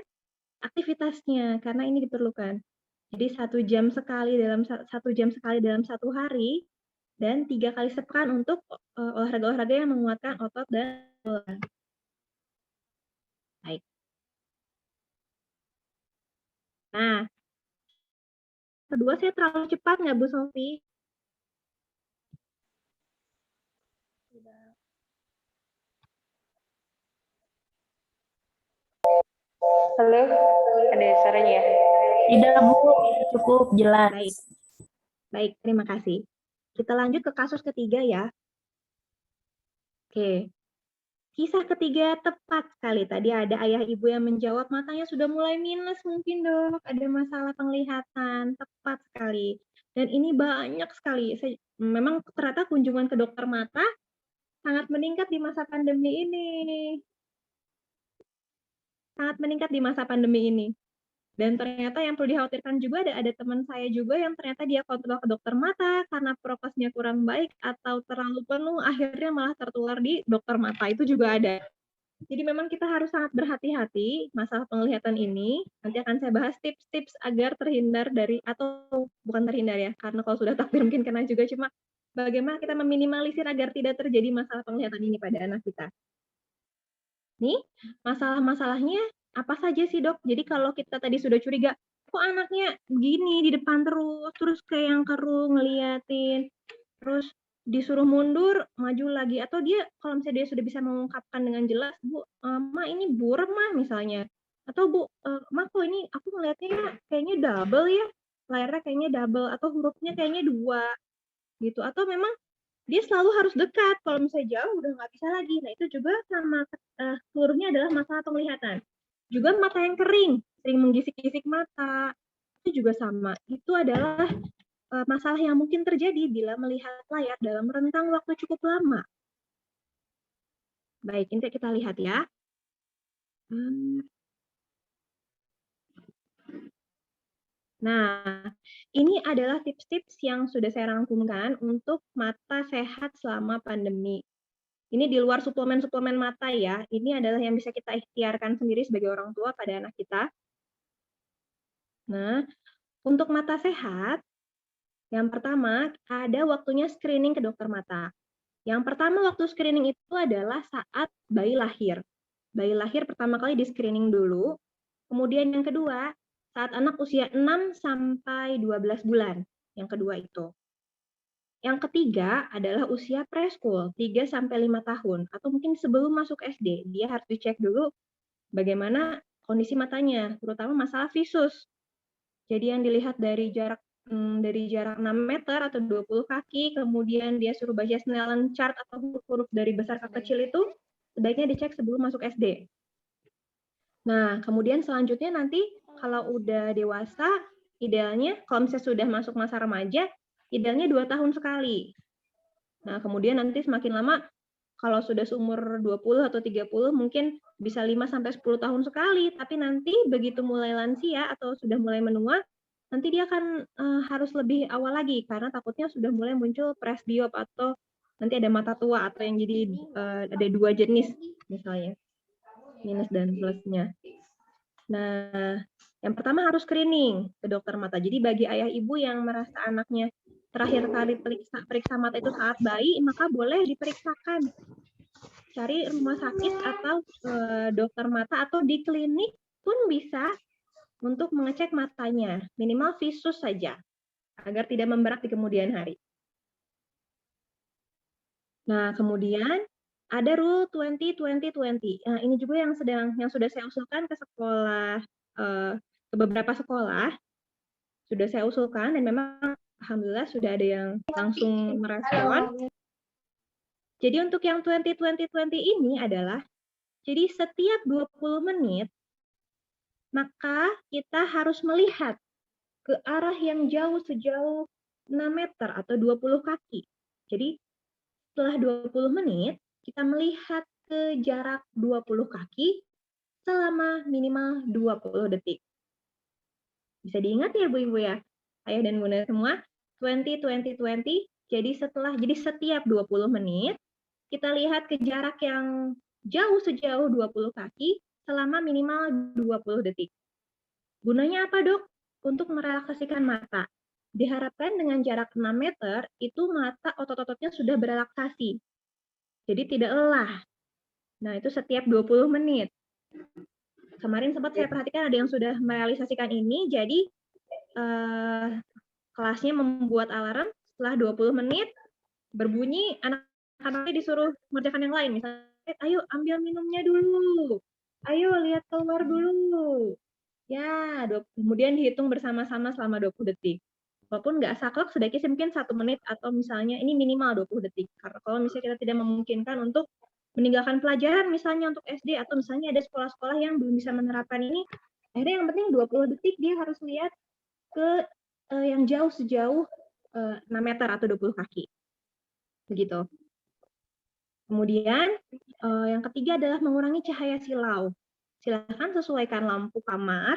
aktivitasnya karena ini diperlukan. Jadi 1 jam sekali dalam 1 jam sekali dalam 1 hari dan 3 kali sepekan untuk olahraga-olahraga yang menguatkan otot dan tulang. Baik. Nah, kedua saya terlalu cepat nggak Bu Sofi? Halo, ada suaranya ya? Tidak, Bu. Cukup jelas. Baik. Baik, terima kasih. Kita lanjut ke kasus ketiga ya. Oke. Kisah ketiga tepat sekali. Tadi ada ayah ibu yang menjawab matanya sudah mulai minus mungkin dok. Ada masalah penglihatan. Tepat sekali. Dan ini banyak sekali. Memang ternyata kunjungan ke dokter mata sangat meningkat di masa pandemi ini. Sangat meningkat di masa pandemi ini. Dan ternyata yang perlu dikhawatirkan juga ada teman saya juga yang ternyata dia kontrol ke dokter mata karena prokesnya kurang baik atau terlalu penuh, akhirnya malah tertular di dokter mata. Itu juga ada. Jadi memang kita harus sangat berhati-hati masalah penglihatan ini. Nanti akan saya bahas tips-tips agar terhindar dari, atau bukan terhindar ya, karena kalau sudah takdir mungkin kena juga, cuma bagaimana kita meminimalisir agar tidak terjadi masalah penglihatan ini pada anak kita. Nih, masalah-masalahnya apa saja sih dok? Jadi kalau kita tadi sudah curiga, kok anaknya begini di depan terus kayak yang keruh ngeliatin, terus disuruh mundur, maju lagi, atau dia kalau misalnya dia sudah bisa mengungkapkan dengan jelas, Bu, Ma ini burem mah misalnya, atau Bu, Ma kok ini aku ngeliatnya kayaknya double ya, layarnya kayaknya double, atau hurufnya kayaknya 2, gitu, atau memang dia selalu harus dekat, kalau misalnya jauh udah nggak bisa lagi. Nah itu juga sama seluruhnya adalah masalah penglihatan. Juga mata yang kering, sering menggisik-gisik mata, itu juga sama. Itu adalah masalah yang mungkin terjadi bila melihat layar dalam rentang waktu cukup lama. Baik, ini kita lihat ya. Nah, ini adalah tips-tips yang sudah saya rangkumkan untuk mata sehat selama pandemi. Ini di luar suplemen-suplemen mata ya. Ini adalah yang bisa kita ikhtiarkan sendiri sebagai orang tua pada anak kita. Nah, untuk mata sehat, yang pertama ada waktunya screening ke dokter mata. Yang pertama waktu screening itu adalah saat bayi lahir. Bayi lahir pertama kali di screening dulu. Kemudian yang kedua, saat anak usia 6 sampai 12 bulan. Yang kedua itu. Yang ketiga adalah usia preschool, 3 sampai 5 tahun atau mungkin sebelum masuk SD. Dia harus dicek dulu bagaimana kondisi matanya, terutama masalah visus. Jadi yang dilihat dari jarak 6 meter atau 20 kaki, kemudian dia suruh baca Snellen chart atau huruf-huruf dari besar ke kecil itu, sebaiknya dicek sebelum masuk SD. Nah, kemudian selanjutnya nanti kalau udah dewasa, idealnya kalau misalnya sudah masuk masa remaja, idealnya 2 tahun sekali. Nah, kemudian nanti semakin lama, kalau sudah seumur 20 atau 30, mungkin bisa 5 sampai 10 tahun sekali. Tapi nanti begitu mulai lansia atau sudah mulai menua, nanti dia akan harus lebih awal lagi, karena takutnya sudah mulai muncul presbiop atau nanti ada mata tua atau yang jadi ada 2 jenis misalnya, minus dan plusnya. Nah, yang pertama harus screening ke dokter mata. Jadi bagi ayah ibu yang merasa anaknya terakhir kali periksa mata itu saat bayi, maka boleh diperiksakan. Cari rumah sakit atau dokter mata atau di klinik pun bisa untuk mengecek matanya, minimal visus saja, agar tidak memberat di kemudian hari. Nah, kemudian ada rule 20-20-20. Nah, ini juga yang sudah saya usulkan ke sekolah, ke beberapa sekolah, sudah saya usulkan dan memang alhamdulillah sudah ada yang langsung merespon. Jadi untuk yang 20-20-20 ini adalah, jadi setiap 20 menit, maka kita harus melihat ke arah yang jauh sejauh 6 meter atau 20 kaki. Jadi setelah 20 menit, kita melihat ke jarak 20 kaki selama minimal 20 detik. Bisa diingat ya Bu Ibu ya, ayah dan bunda semua, 20-20-20, jadi setiap 20 menit, kita lihat ke jarak yang jauh sejauh 20 kaki selama minimal 20 detik. Gunanya apa dok? Untuk merelaksasikan mata. Diharapkan dengan jarak 6 meter, itu mata otot-ototnya sudah berelaksasi. Jadi tidak lelah. Nah itu setiap 20 menit. Kemarin sempat saya perhatikan ada yang sudah merealisasikan ini, jadi kelasnya membuat alarm setelah 20 menit, berbunyi, anak-anaknya disuruh mengerjakan yang lain. Misalnya, ayo ambil minumnya dulu, ayo lihat keluar dulu. Ya, kemudian dihitung bersama-sama selama 20 detik. Walaupun nggak saklek, sedikit mungkin 1 menit atau misalnya ini minimal 20 detik. Karena kalau misalnya kita tidak memungkinkan untuk meninggalkan pelajaran misalnya untuk SD atau misalnya ada sekolah-sekolah yang belum bisa menerapkan ini, akhirnya yang penting 20 detik dia harus lihat ke yang jauh sejauh 6 meter atau 20 kaki. Begitu. Kemudian yang ketiga adalah mengurangi cahaya silau. Silakan sesuaikan lampu kamar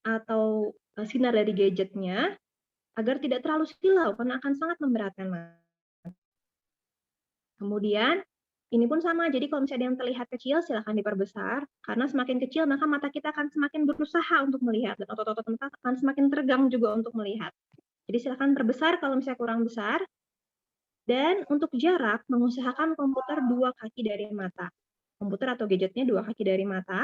atau sinar dari gadgetnya agar tidak terlalu silau karena akan sangat memberatkan mata. Kemudian ini pun sama, jadi kalau misalnya yang terlihat kecil silahkan diperbesar, karena semakin kecil maka mata kita akan semakin berusaha untuk melihat dan otot-otot mata akan semakin teregang juga untuk melihat. Jadi silahkan perbesar kalau misalnya kurang besar. Dan untuk jarak mengusahakan komputer 2 kaki dari mata. Komputer atau gadgetnya 2 kaki dari mata.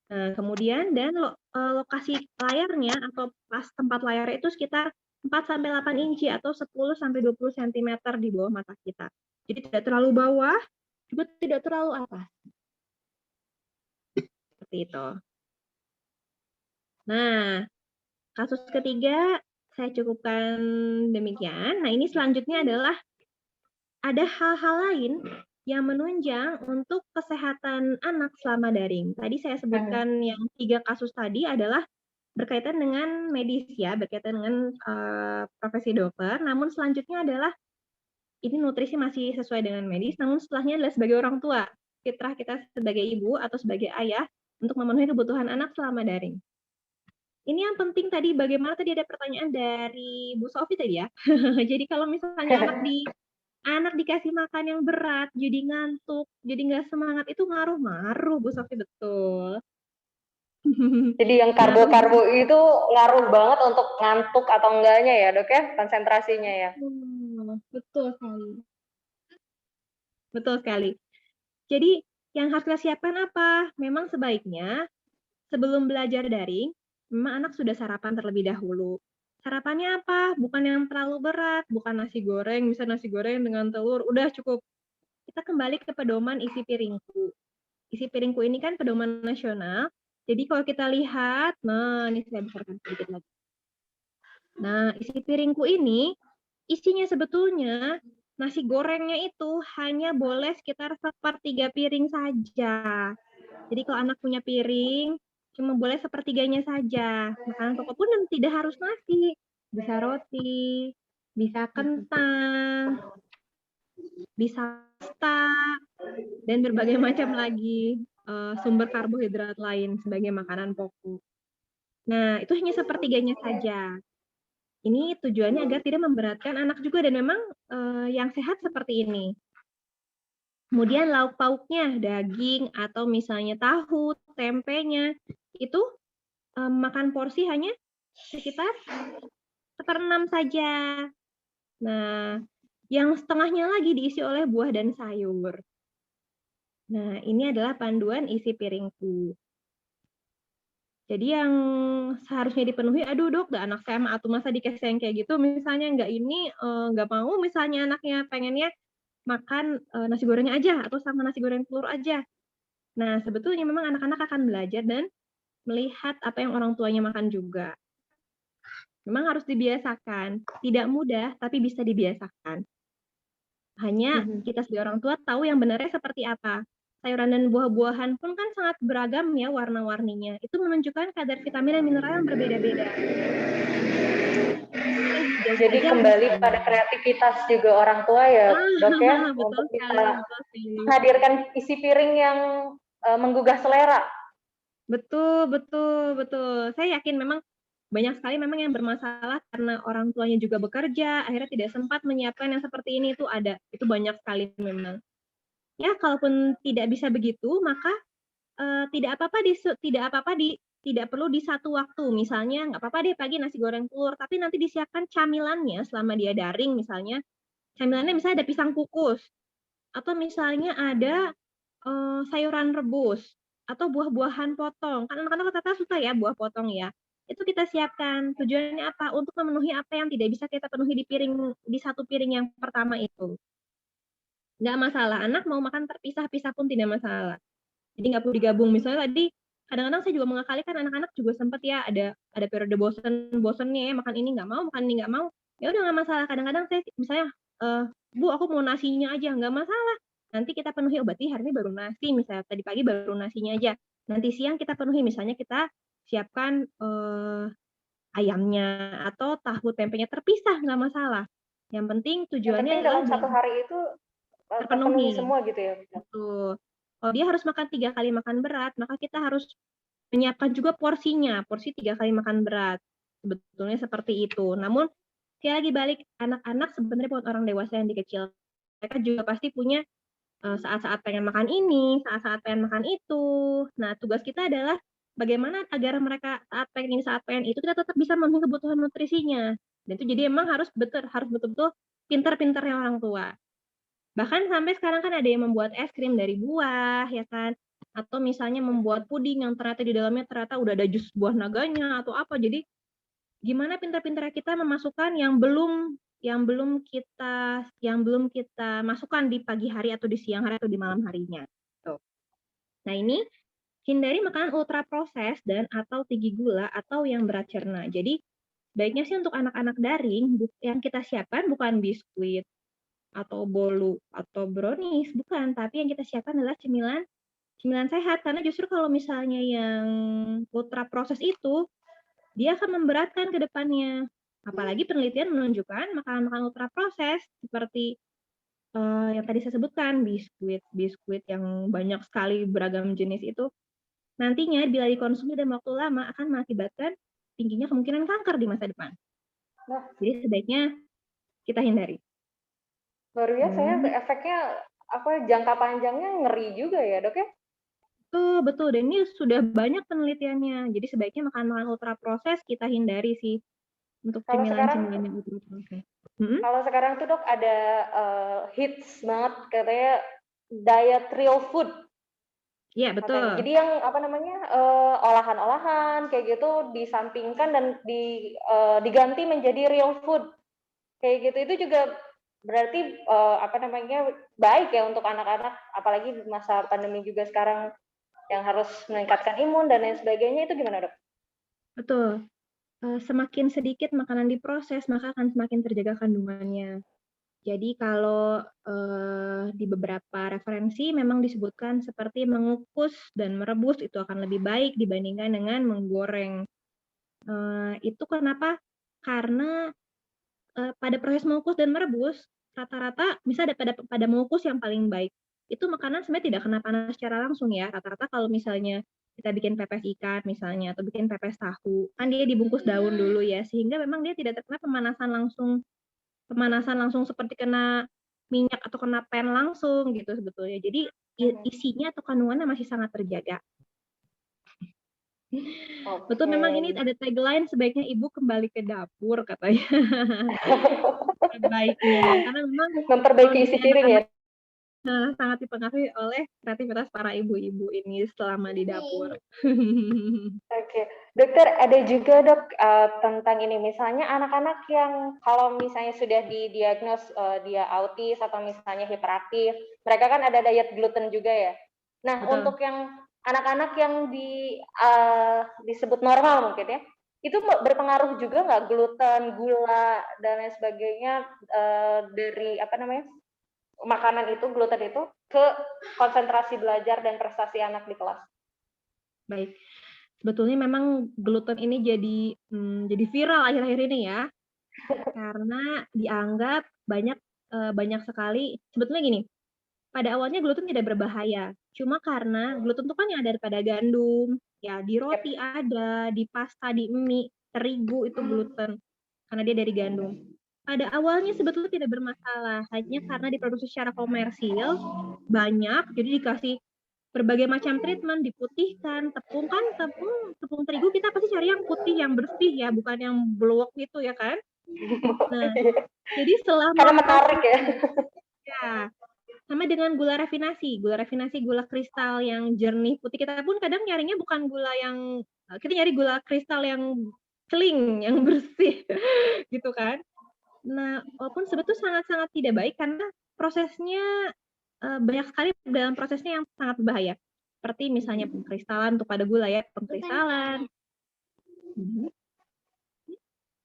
Nah, kemudian dan lokasi layarnya atau pas tempat layar itu sekitar 4-8 inci atau 10-20 cm di bawah mata kita. Jadi tidak terlalu bawah, juga tidak terlalu atas. Seperti itu. Nah, kasus ketiga saya cukupkan demikian. Nah, ini selanjutnya adalah ada hal-hal lain yang menunjang untuk kesehatan anak selama daring. Tadi saya sebutkan yang 3 kasus tadi adalah berkaitan dengan medis ya, berkaitan dengan profesi dokter. Namun selanjutnya adalah ini nutrisi masih sesuai dengan medis, namun setelahnya adalah sebagai orang tua, fitrah kita sebagai ibu atau sebagai ayah untuk memenuhi kebutuhan anak selama daring. Ini yang penting tadi, bagaimana tadi ada pertanyaan dari Bu Sofi tadi ya. Jadi kalau misalnya anak dikasih makan yang berat, jadi ngantuk, jadi nggak semangat, itu ngaruh Bu Sofi, betul. Jadi yang karbo-karbo itu ngaruh banget untuk ngantuk atau enggaknya ya dok ya, konsentrasinya ya. Betul sekali. Betul sekali. Jadi yang harus kita siapkan apa? Memang sebaiknya sebelum belajar daring, memang anak sudah sarapan terlebih dahulu. Sarapannya apa? Bukan yang terlalu berat, bukan nasi goreng, bisa nasi goreng dengan telur, udah cukup. Kita kembali ke pedoman isi piringku. Isi piringku ini kan pedoman nasional. Jadi kalau kita lihat, nah ini saya besarkan sedikit lagi. Nah, isi piringku ini isinya sebetulnya nasi gorengnya itu hanya boleh sekitar 1/3 piring saja. Jadi kalau anak punya piring, cuma boleh 1/3-nya saja. Makanan pokok pun tidak harus nasi. Bisa roti, bisa kentang, bisa pasta, dan berbagai macam lagi sumber karbohidrat lain sebagai makanan pokok. Nah, itu hanya 1/3-nya saja. Ini tujuannya agar tidak memberatkan anak juga dan memang yang sehat seperti ini. Kemudian lauk pauknya, daging atau misalnya tahu, tempenya, itu makan porsi hanya sekitar 1/6 saja. Nah, yang setengahnya lagi diisi oleh buah dan sayur. Nah, ini adalah panduan isi piringku. Jadi yang seharusnya dipenuhi, aduh dok, anak saya mah atuh masa dikasih yang kayak gitu, misalnya nggak mau, misalnya anaknya pengennya makan nasi gorengnya aja atau sama nasi goreng telur aja. Nah, sebetulnya memang anak-anak akan belajar dan melihat apa yang orang tuanya makan juga. Memang harus dibiasakan. Tidak mudah, tapi bisa dibiasakan. Hanya kita sebagai orang tua tahu yang benarnya seperti apa. Sayuran dan buah-buahan pun kan sangat beragam ya warna-warninya. Itu menunjukkan kadar vitamin dan mineral yang berbeda-beda. Jadi kembali pada kreativitas juga orang tua ya, dok ya, untuk bisa menghadirkan isi piring yang menggugah selera. Betul, betul, betul. Saya yakin memang banyak sekali memang yang bermasalah karena orang tuanya juga bekerja, akhirnya tidak sempat menyiapkan yang seperti ini, itu ada. Itu banyak sekali memang. Ya, kalaupun tidak bisa begitu, maka tidak perlu di satu waktu. Misalnya, nggak apa-apa deh pagi nasi goreng telur, tapi nanti disiapkan camilannya selama dia daring misalnya. Camilannya misalnya ada pisang kukus, atau misalnya ada sayuran rebus, atau buah-buahan potong. Kan anak-anak rata-rata suka ya buah potong ya. Itu kita siapkan. Tujuannya apa? Untuk memenuhi apa yang tidak bisa kita penuhi di satu piring yang pertama itu. Nggak masalah. Anak mau makan terpisah-pisah pun tidak masalah. Jadi nggak perlu digabung. Misalnya tadi kadang-kadang saya juga mengakali kan anak-anak juga sempat ya ada periode bosennya ya makan ini nggak mau, makan ini nggak mau. Ya udah nggak masalah. Kadang-kadang saya misalnya, Bu aku mau nasinya aja, nggak masalah. Nanti kita penuhi, berarti hari ini baru nasi, misalnya tadi pagi baru nasinya aja. Nanti siang kita penuhi, misalnya kita siapkan ayamnya atau tahu tempenya terpisah, nggak masalah. Yang penting tujuannya dalam satu hari itu terpenuhi semua gitu ya. Betul. Kalau dia harus makan 3 kali makan berat, maka kita harus menyiapkan juga porsinya, porsi 3 kali makan berat. Sebetulnya seperti itu. Namun, sekali lagi balik, anak-anak sebenarnya bukan orang dewasa yang dikecil. Mereka juga pasti punya saat-saat pengen makan ini, saat-saat pengen makan itu. Nah, tugas kita adalah bagaimana agar mereka saat pengen ini, saat pengen itu, kita tetap bisa memenuhi kebutuhan nutrisinya. Dan itu jadi emang harus betul-betul pintar-pintarnya orang tua. Bahkan sampai sekarang kan ada yang membuat es krim dari buah, ya kan? Atau misalnya membuat puding yang ternyata di dalamnya ternyata udah ada jus buah naganya atau apa. Jadi gimana pintar-pintarnya kita memasukkan yang belum kita masukkan di pagi hari atau di siang hari atau di malam harinya. Tuh. Nah, ini hindari makanan ultra proses dan atau tinggi gula atau yang berat cerna. Jadi baiknya sih untuk anak-anak daring yang kita siapkan bukan biskuit atau bolu atau brownies, bukan, tapi yang kita siapkan adalah cemilan sehat, karena justru kalau misalnya yang ultra proses itu dia akan memberatkan ke depannya. Apalagi penelitian menunjukkan makanan-makanan ultra proses seperti yang tadi saya sebutkan, biskuit yang banyak sekali beragam jenis itu nantinya bila dikonsumsi dalam waktu lama akan mengakibatkan tingginya kemungkinan kanker di masa depan. Jadi sebaiknya kita hindari. Luar biasa ya, efeknya jangka panjangnya ngeri juga ya dok ya? Betul, dan ini sudah banyak penelitiannya. Jadi sebaiknya makanan ultra proses kita hindari sih untuk cemilan-cemilan yang ultra proses. Kalau sekarang tuh dok ada hits banget katanya diet real food. Iya, Katanya. betul. Jadi yang apa namanya olahan-olahan kayak gitu disampingkan dan diganti menjadi real food kayak gitu. Itu juga berarti apa namanya baik ya untuk anak-anak, apalagi di masa pandemi juga sekarang yang harus meningkatkan imun dan lain sebagainya. Itu gimana, Dok? Betul. Semakin sedikit makanan diproses, maka akan semakin terjaga kandungannya. Jadi kalau di beberapa referensi memang disebutkan seperti mengukus dan merebus itu akan lebih baik dibandingkan dengan menggoreng. Itu kenapa? Karena pada proses mengukus dan merebus, rata-rata misalnya pada mengukus yang paling baik, itu makanan sebenarnya tidak kena panas secara langsung ya. Rata-rata kalau misalnya kita bikin pepes ikan misalnya atau bikin pepes tahu, kan dia dibungkus daun dulu ya, sehingga memang dia tidak terkena pemanasan langsung seperti kena minyak atau kena pan langsung gitu sebetulnya. Jadi isinya atau kandungannya masih sangat terjaga. Betul, memang ini ada tagline sebaiknya ibu kembali ke dapur katanya. Baiknya, karena memang Memperbaiki isi kondisi piring ya. anak-anak sangat dipengaruhi oleh kreativitas para ibu-ibu ini selama di dapur. Oke, dokter, ada juga dok tentang ini, misalnya anak-anak yang kalau misalnya sudah didiagnos dia autis atau misalnya hiperaktif, mereka kan ada diet gluten juga ya. Nah, Betul. untuk yang anak-anak yang disebut normal mungkin ya, itu berpengaruh juga nggak gluten, gula dan lain sebagainya dari apa namanya makanan itu, gluten itu ke konsentrasi belajar dan prestasi anak di kelas? Baik. Sebetulnya memang gluten ini jadi viral akhir-akhir ini ya. Karena dianggap banyak sekali, sebetulnya gini, pada awalnya gluten tidak berbahaya. Cuma karena gluten itu kan yang ada pada gandum, ya di roti ada, di pasta, di mie, terigu itu gluten karena dia dari gandum. Pada awalnya sebetulnya tidak bermasalah, hanya karena diproduksi secara komersil banyak, jadi dikasih berbagai macam treatment, diputihkan, tepung terigu kita pasti cari yang putih, yang bersih ya, bukan yang blowok gitu ya kan. Nah, jadi selama karena menarik ya. Ya, sama dengan gula rafinasi, gula kristal yang jernih putih. Kita pun kadang nyarinya bukan gula yang, kita nyari gula kristal yang clean, yang bersih, gitu kan. Nah, walaupun sebetulnya sangat-sangat tidak baik karena prosesnya banyak sekali dalam prosesnya yang sangat berbahaya. Seperti misalnya pengkristalan untuk pada gula ya, pengkristalan.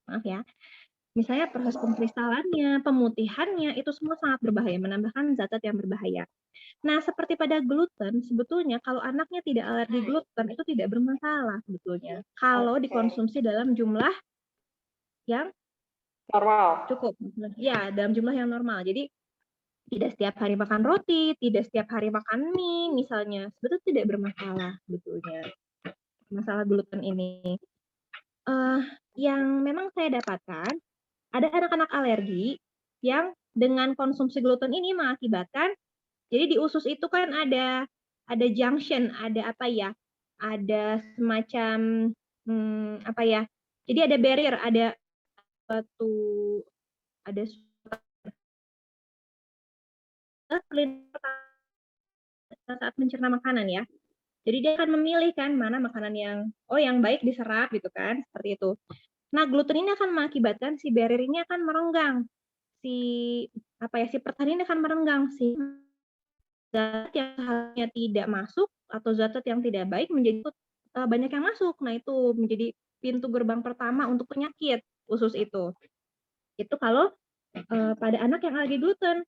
Maaf ya. Misalnya proses pengkristalannya, pemutihannya, itu semua sangat berbahaya, menambahkan zat-zat yang berbahaya. Nah, seperti pada gluten, sebetulnya kalau anaknya tidak alergi gluten, itu tidak bermasalah sebetulnya. Kalau dikonsumsi dalam jumlah yang normal. cukup. Ya, dalam jumlah yang normal. Jadi, tidak setiap hari makan roti, tidak setiap hari makan mie, misalnya. Sebetulnya tidak bermasalah sebetulnya. Masalah gluten ini. Yang memang saya dapatkan, ada anak-anak alergi yang dengan konsumsi gluten ini mengakibatkan, jadi di usus itu kan ada junction, ada apa ya, ada semacam apa ya, jadi ada barrier, ada saat mencerna makanan ya. Jadi dia akan memilih kan mana makanan yang baik diserap gitu kan, seperti itu. Nah, gluten ini akan mengakibatkan si barrier ini akan merenggang. Si pertanian akan merenggang, si zat yang halnya tidak masuk atau zat yang tidak baik menjadi banyak yang masuk. Nah, itu menjadi pintu gerbang pertama untuk penyakit usus itu. Itu kalau pada anak yang alergi gluten.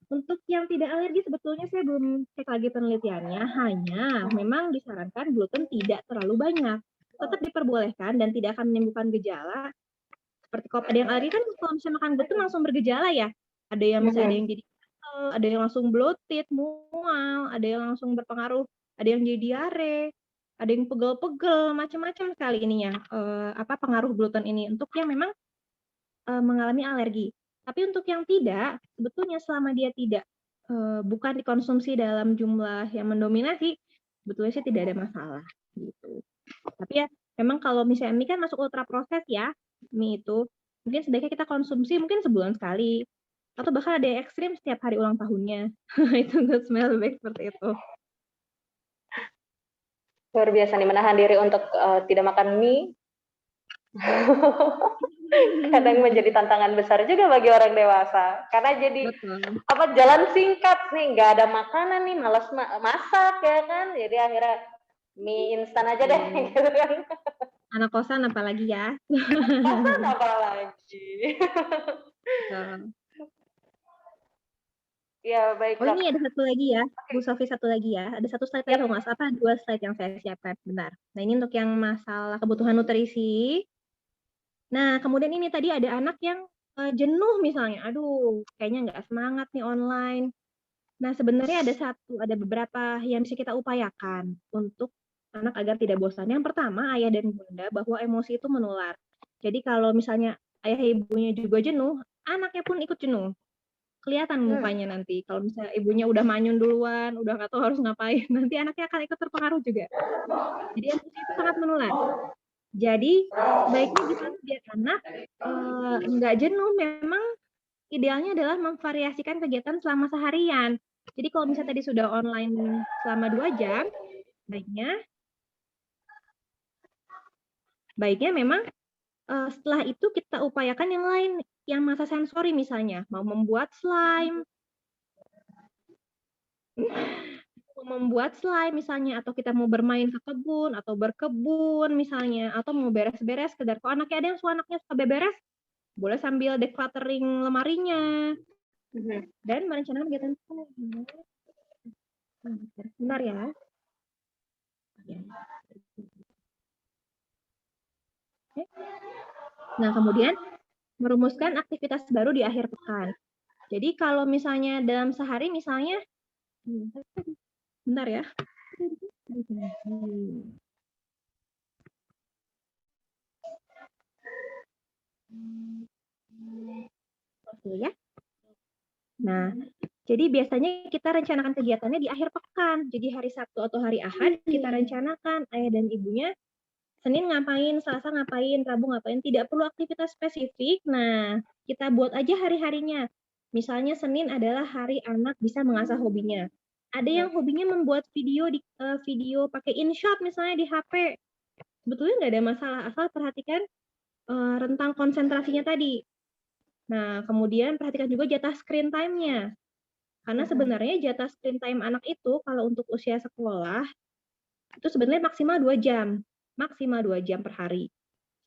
Untuk yang tidak alergi sebetulnya saya belum cek lagi penelitiannya, hanya memang disarankan gluten tidak terlalu banyak. Tetap diperbolehkan dan tidak akan menimbulkan gejala. Seperti kalau ada yang alergi kan kalau misalnya makan gluten langsung bergejala ya. Ada yang misalnya ada yang jadi ada yang langsung bloated, mual, ada yang langsung berpengaruh, ada yang jadi diare, ada yang pegel-pegel, macam-macam sekali ininya. Pengaruh gluten ini untuk yang memang mengalami alergi. Tapi untuk yang tidak, sebetulnya selama dia tidak bukan dikonsumsi dalam jumlah yang mendominasi, sebetulnya sih tidak ada masalah gitu. Tapi ya memang kalau misalnya mie kan masuk ultra proses ya, mie itu mungkin sebaiknya kita konsumsi mungkin sebulan sekali atau bahkan ada yang ekstrim setiap hari ulang tahunnya. Itu lebih baik seperti itu. Luar biasa nih, menahan diri untuk tidak makan mie. Kadang menjadi tantangan besar juga bagi orang dewasa. Karena jadi Betul. jalan singkat nih, nggak ada makanan nih, malas masak ya kan. Jadi akhirnya mie instan aja deh gitu kan. Anak kosan apalagi ya. Kosan apa lagi? Betul. Ya Oh baiklah. ini ada satu lagi ya, Bu Sofi, satu lagi ya. Ada satu slide lagi Yap. kalau nggak salah, dua slide yang saya siapkan. Benar. Nah ini untuk yang masalah kebutuhan nutrisi. Nah kemudian ini tadi ada anak yang jenuh misalnya. Aduh, kayaknya nggak semangat nih online. Nah sebenarnya ada beberapa yang bisa kita upayakan untuk anak agar tidak bosan. Yang pertama, ayah dan bunda, bahwa emosi itu menular. Jadi kalau misalnya ayah ibunya juga jenuh, anaknya pun ikut jenuh. Kelihatan mukanya nanti. Kalau misalnya ibunya udah manyun duluan, udah nggak tahu harus ngapain, nanti anaknya akan ikut terpengaruh juga. Jadi emosi itu sangat menular. Jadi sebaiknya gimana biar anak nggak jenuh, memang idealnya adalah memvariasikan kegiatan selama seharian. Jadi kalau misalnya tadi sudah online selama 2 jam, baiknya memang setelah itu kita upayakan yang lain, yang masa sensori misalnya, mau membuat slime misalnya, atau kita mau bermain ke kebun atau berkebun misalnya, atau mau beres-beres sekedar. Kalau anaknya ada yang anaknya suka beberes, boleh sambil decluttering lemarinya dan merencanakan kegiatan. Benar ya. Nah, kemudian merumuskan aktivitas baru di akhir pekan. Jadi kalau misalnya dalam sehari misalnya, bentar ya. Oke ya. Nah, jadi biasanya kita rencanakan kegiatannya di akhir pekan. Jadi hari Sabtu atau hari Ahad kita rencanakan ayah dan ibunya Senin ngapain, Selasa ngapain, Rabu ngapain, tidak perlu aktivitas spesifik. Nah, kita buat aja hari-harinya. Misalnya Senin adalah hari anak bisa mengasah hobinya. Ada yang hobinya membuat video video pakai InShot misalnya di HP. Sebetulnya nggak ada masalah, asal perhatikan rentang konsentrasinya tadi. Nah, kemudian perhatikan juga jatah screen time-nya. Karena sebenarnya jatah screen time anak itu kalau untuk usia sekolah itu sebenarnya maksimal 2 jam. Maksimal 2 jam per hari.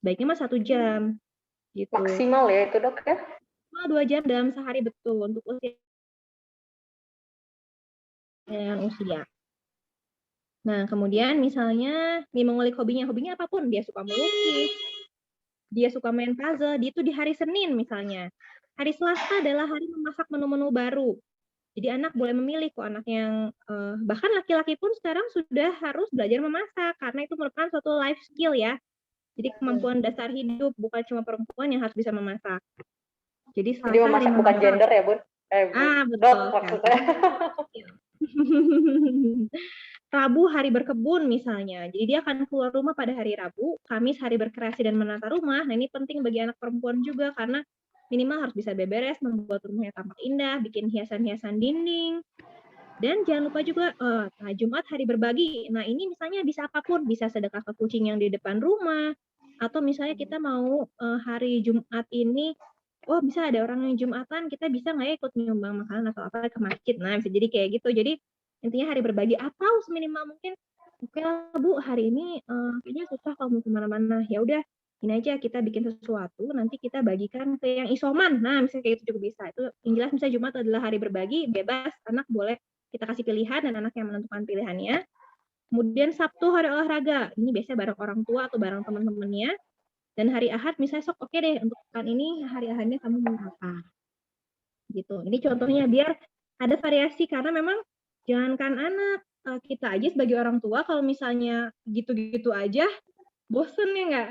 Baiknya mah 1 jam. Gitu. Maksimal ya itu dok ya? Maksimal 2 jam dalam sehari, betul, untuk usia dengan usia. Nah, kemudian misalnya nih mengulik hobinya apapun, dia suka melukis, dia suka main puzzle, itu di hari Senin misalnya. Hari Selasa adalah hari memasak menu-menu baru. Jadi anak boleh memilih kok, anak yang bahkan laki-laki pun sekarang sudah harus belajar memasak karena itu merupakan suatu life skill ya. Jadi kemampuan dasar hidup, bukan cuma perempuan yang harus bisa memasak. Jadi memasak bukan gender ya Bun? Betul. Dok maksudnya. Rabu hari berkebun misalnya. Jadi dia akan keluar rumah pada hari Rabu, Kamis hari berkreasi dan menata rumah. Nah ini penting bagi anak perempuan juga karena minimal harus bisa beberes, membuat rumahnya tampak indah, bikin hiasan-hiasan dinding. Dan jangan lupa juga Jumat hari berbagi. Nah ini misalnya bisa apapun, bisa sedekah ke kucing yang di depan rumah, atau misalnya kita mau hari Jumat ini, bisa ada orang yang Jumatan, kita bisa nggak ya ikut nyumbang makanan atau apa ke masjid. Nah bisa jadi kayak gitu. Jadi intinya hari berbagi, atau seminimal mungkin, oke lah Bu, hari ini kayaknya susah kalau mau kemana-mana. Ya udah, ini aja kita bikin sesuatu, nanti kita bagikan ke yang isoman. Nah, misalnya kayak itu juga bisa. Itu yang jelas misalnya Jumat adalah hari berbagi, bebas, anak boleh kita kasih pilihan dan anak yang menentukan pilihannya. Kemudian Sabtu hari olahraga, ini biasanya bareng orang tua atau bareng teman-temannya. Dan hari Ahad misalnya sok oke deh untuk pekan ini hari Ahadnya kamu mau apa. Gitu. Ini contohnya biar ada variasi karena memang jangankan anak, kita aja sebagai orang tua kalau misalnya gitu-gitu aja bosen ya nggak?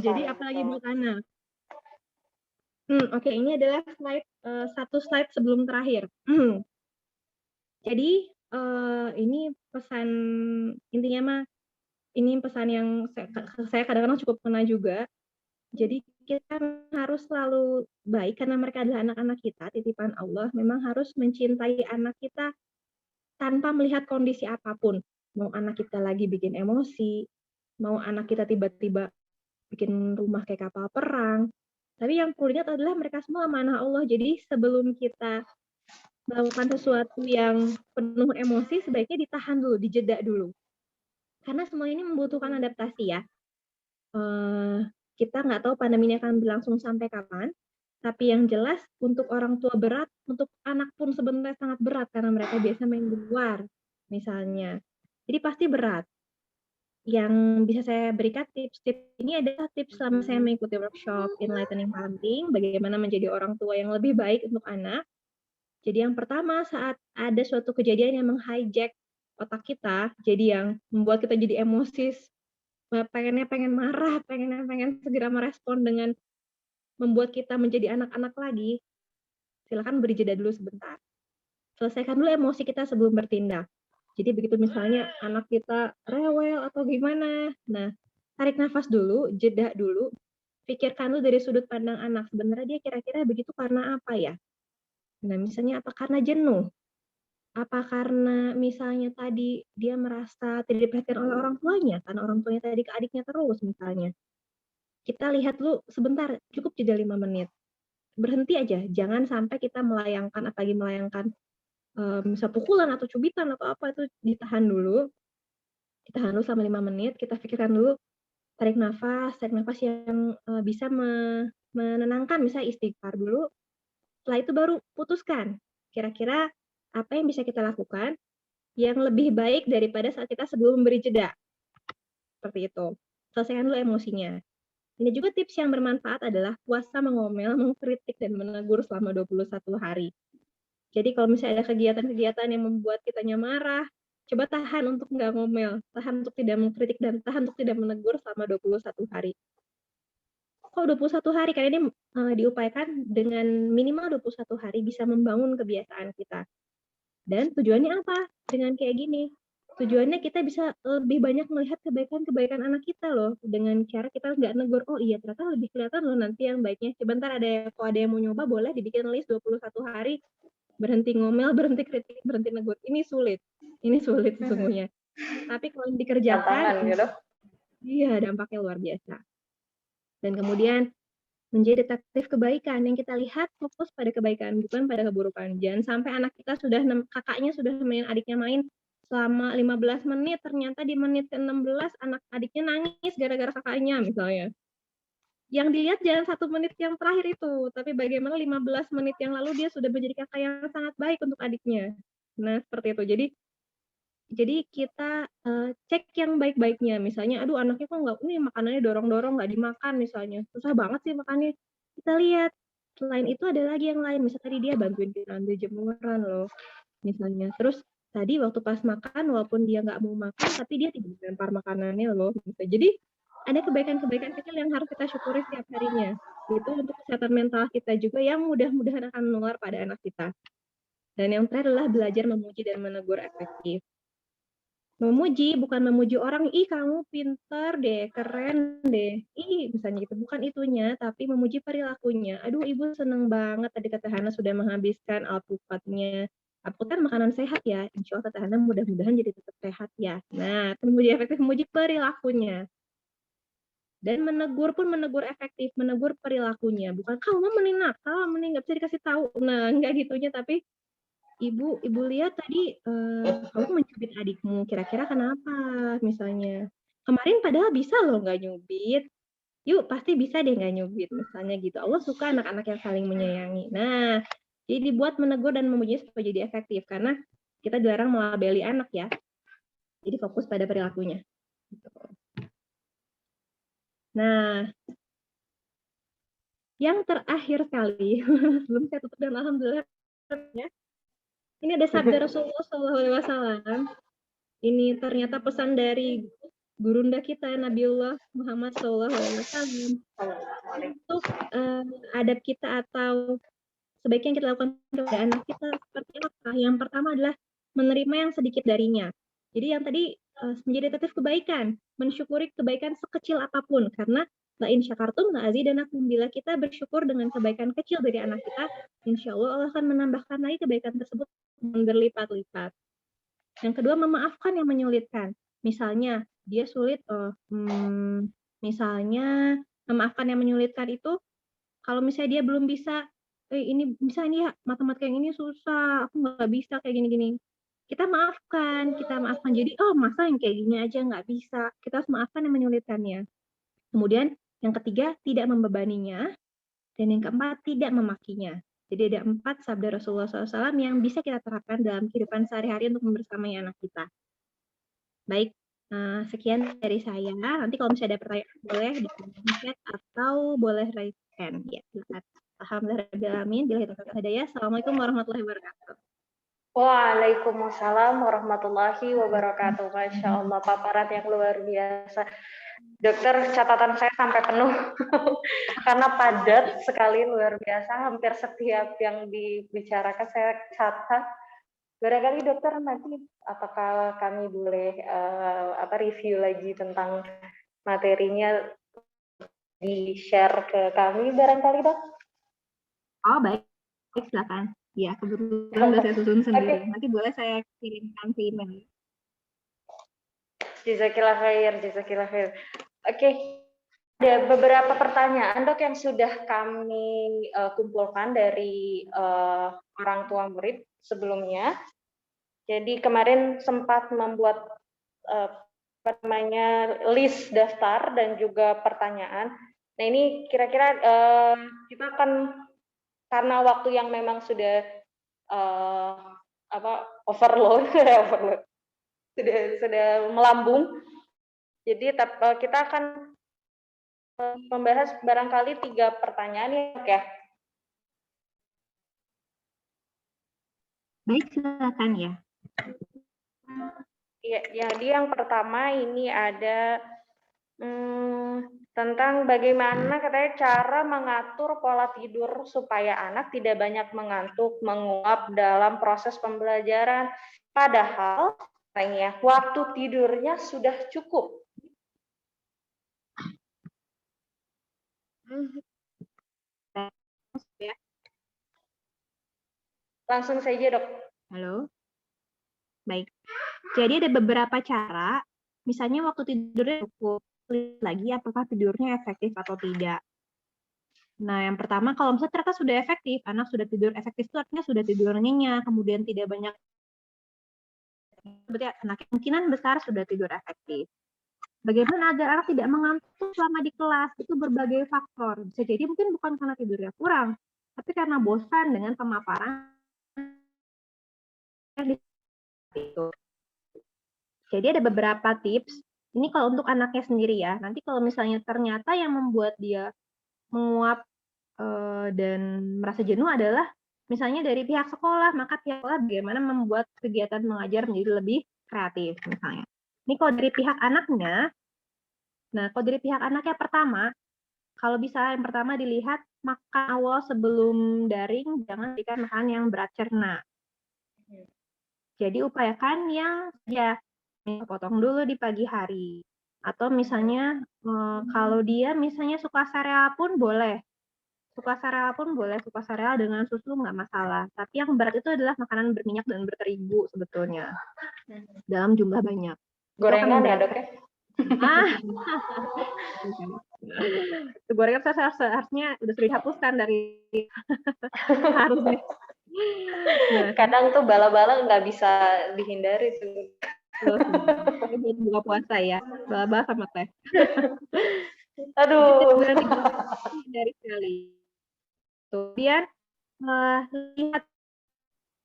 Jadi apalagi buat anak. Oke, ini adalah satu slide sebelum terakhir. Jadi ini pesan intinya mah, ini pesan yang saya kadang-kadang cukup kena juga. Jadi kita harus selalu baik karena mereka adalah anak-anak kita, titipan Allah. Memang harus mencintai anak kita tanpa melihat kondisi apapun. mau anak kita lagi bikin emosi, mau anak kita tiba-tiba bikin rumah kayak kapal perang. Tapi yang perlu diingat adalah mereka semua amanah Allah. Jadi sebelum kita melakukan sesuatu yang penuh emosi, sebaiknya ditahan dulu, dijeda dulu. Karena semua ini membutuhkan adaptasi ya. Kita nggak tahu pandemi ini akan berlangsung sampai kapan, tapi yang jelas untuk orang tua berat, untuk anak pun sebenarnya sangat berat karena mereka biasa main di luar, misalnya. Jadi pasti berat. Yang bisa saya berikan tips-tips ini adalah tips selama saya mengikuti workshop Enlightening Parenting, bagaimana menjadi orang tua yang lebih baik untuk anak. Jadi yang pertama, saat ada suatu kejadian yang meng-hijack otak kita, jadi yang membuat kita jadi emosi, pengen marah, pengen segera merespon dengan membuat kita menjadi anak-anak lagi, silakan beri jeda dulu sebentar. Selesaikan dulu emosi kita sebelum bertindak. Jadi begitu misalnya anak kita rewel atau gimana, nah tarik nafas dulu, jeda dulu, pikirkan dulu dari sudut pandang anak, sebenarnya dia kira-kira begitu karena apa ya? Nah misalnya apa karena jenuh? Apa karena misalnya tadi dia merasa tidak diperhatikan oleh orang tuanya, karena orang tuanya tadi ke adiknya terus misalnya. Kita lihat dulu sebentar, cukup jeda 5 menit. Berhenti aja, jangan sampai kita melayangkan, apalagi melayangkan misal pukulan atau cubitan atau apa, itu ditahan dulu selama 5 menit, kita pikirkan dulu, tarik nafas yang bisa menenangkan, misalnya istighfar dulu, setelah itu baru putuskan, kira-kira apa yang bisa kita lakukan yang lebih baik daripada saat kita sebelum memberi jeda, seperti itu. Selesaikan dulu emosinya. Ini juga tips yang bermanfaat adalah puasa mengomel, mengkritik, dan menegur selama 21 hari. Jadi kalau misalnya ada kegiatan-kegiatan yang membuat kitanya marah, coba tahan untuk nggak ngomel, tahan untuk tidak mengkritik, dan tahan untuk tidak menegur selama 21 hari. Kok 21 hari? Karena ini diupayakan dengan minimal 21 hari bisa membangun kebiasaan kita. Dan tujuannya apa? Dengan kayak gini. Tujuannya kita bisa lebih banyak melihat kebaikan-kebaikan anak kita loh. Dengan cara kita nggak negur, oh iya ternyata lebih kelihatan loh nanti yang baiknya. Sebentar kalau ada yang mau nyoba boleh dibikin list 21 hari. Berhenti ngomel, berhenti kritik, berhenti negur. Ini sulit sesungguhnya. Tapi kalau dikerjakan, Gitu. iya dampaknya luar biasa. Dan kemudian menjadi detektif kebaikan, yang kita lihat fokus pada kebaikan, bukan pada keburukan. Jangan sampai anak kita kakaknya sudah main, adiknya main selama 15 menit, ternyata di menit ke-16 anak adiknya nangis gara-gara kakaknya misalnya. Yang dilihat jangan 1 menit yang terakhir itu, tapi bagaimana 15 menit yang lalu dia sudah menjadi kakak yang sangat baik untuk adiknya. Nah, seperti itu. Jadi kita cek yang baik-baiknya. Misalnya, aduh anaknya kok nggak, ini makanannya dorong-dorong, nggak dimakan misalnya. Susah banget sih makannya. Kita lihat. Selain itu ada lagi yang lain. Misalnya tadi dia bantuin kita ambil jemuran loh. Misalnya. Terus tadi waktu pas makan, walaupun dia nggak mau makan, tapi dia tidak melempar makanannya loh. Jadi ada kebaikan-kebaikan kecil yang harus kita syukuri setiap harinya. Itu untuk kesehatan mental kita juga yang mudah-mudahan akan menular pada anak kita. Dan yang terakhir adalah belajar memuji dan menegur efektif. Memuji bukan memuji orang, ih kamu pinter deh, keren deh, ih misalnya gitu, bukan itunya, tapi memuji perilakunya. Aduh ibu seneng banget tadi Teh Hana sudah menghabiskan alpukatnya. Alpukat kan makanan sehat ya, insya Allah Teh Hana mudah-mudahan jadi tetap sehat ya. Nah, memuji efektif, memuji perilakunya. Dan menegur pun menegur efektif, menegur perilakunya. Bukan kamu mending nakal, mending nggak bisa dikasih tahu. Nah, nggak gitunya, tapi Ibu lihat tadi kamu mencubit adikmu, kira-kira kenapa misalnya? Kemarin padahal bisa loh nggak nyubit. Yuk pasti bisa deh nggak nyubit misalnya gitu. Allah suka anak-anak yang saling menyayangi. Nah, jadi dibuat menegur dan memuji supaya jadi efektif karena kita dilarang melabeli anak ya. Jadi fokus pada perilakunya. Nah, yang terakhir sekali sebelum saya tutup dan alhamdulillah ya. Ini ada sabda Rasulullah SAW. Ini ternyata pesan dari gurunda kita Nabiullah Muhammad SAW. Untuk adab kita atau sebaiknya kita lakukan kepada anak kita seperti apa? Yang pertama adalah menerima yang sedikit darinya. Jadi yang tadi menjadi detektif kebaikan, mensyukuri kebaikan sekecil apapun karena lain syakartum la'azidanakum, bila kita bersyukur dengan kebaikan kecil dari anak kita, insya Allah Allah akan menambahkan lagi kebaikan tersebut berlipat-lipat. Yang kedua, memaafkan yang menyulitkan. Misalnya, dia sulit, misalnya memaafkan yang menyulitkan itu, kalau misalnya dia belum bisa, ini misalnya ya matematika yang ini susah, aku nggak bisa kayak gini-gini. Kita maafkan. Jadi, oh masa yang kayak gini aja nggak bisa. Kita harus maafkan yang menyulitkannya. Kemudian yang ketiga, tidak membebaninya. Dan yang keempat, tidak memakinya. Jadi ada 4 sabda Rasulullah SAW yang bisa kita terapkan dalam kehidupan sehari-hari untuk membersamai anak kita. Baik, sekian dari saya. Nanti kalau misalnya ada pertanyaan boleh di chat atau boleh raise hand. Ya, silakan. Alhamdulillahirrahmanirrahim. Assalamualaikum warahmatullahi wabarakatuh. Waalaikumsalam warahmatullahi wabarakatuh. Masya Allah, paparan yang luar biasa. Dokter, catatan saya sampai penuh karena padat sekali, luar biasa. Hampir setiap yang dibicarakan saya catat. Barangkali dokter nanti apakah kami boleh review lagi tentang materinya, di-share ke kami barangkali, Dok? Oh, baik. Silakan. Ya, kebetulan udah saya susun sendiri. Nanti boleh saya kirimkan ke email. Jazakillah khair, jazakillah khair. Oke, ada beberapa pertanyaan, Dok, yang sudah kami kumpulkan dari orang tua murid sebelumnya. Jadi kemarin sempat membuat list daftar dan juga pertanyaan. Nah, ini kira-kira kita akan, karena waktu yang memang sudah overload, sudah melambung. Jadi kita akan membahas barangkali 3 pertanyaan ya. Baik, silakan ya. Ya, jadi yang pertama ini ada tentang bagaimana katanya cara mengatur pola tidur supaya anak tidak banyak mengantuk, menguap dalam proses pembelajaran. Padahal katanya waktu tidurnya sudah cukup. Langsung saja, Dok. Halo. Baik. Jadi ada beberapa cara, misalnya waktu tidurnya cukup, lagi apakah tidurnya efektif atau tidak. Nah, yang pertama kalau misalnya ternyata sudah efektif, anak sudah tidur efektif itu artinya sudah tidur nyenyak, kemudian tidak banyak, berarti anak kemungkinan besar sudah tidur efektif. Bagaimana agar anak tidak mengantuk selama di kelas? Itu berbagai faktor. Bisa jadi mungkin bukan karena tidurnya kurang, tapi karena bosan dengan pemaparan itu. Jadi ada beberapa tips. Ini kalau untuk anaknya sendiri ya. Nanti kalau misalnya ternyata yang membuat dia menguap dan merasa jenuh adalah misalnya dari pihak sekolah, maka pihak sekolah bagaimana membuat kegiatan mengajar menjadi lebih kreatif misalnya. Ini kalau dari pihak anaknya, nah kalau dari pihak anaknya pertama, kalau bisa yang pertama dilihat makan awal sebelum daring, jangan berikan makanan yang berat cerna. Jadi upayakan yang ya potong dulu di pagi hari. Atau misalnya kalau dia misalnya suka sereal pun boleh. Suka sereal dengan susu nggak masalah. Tapi yang berat itu adalah makanan berminyak dan berterigu sebetulnya. Dalam jumlah banyak. Gorengan ya, Dok? Gorengan seharusnya udah sudah dihapuskan dari harusnya. Kadang tuh bala-bala nggak bisa dihindari tuh. Buka puasa ya, bala-bala sama teh. Aduh. Dari sekali. Kemudian lihat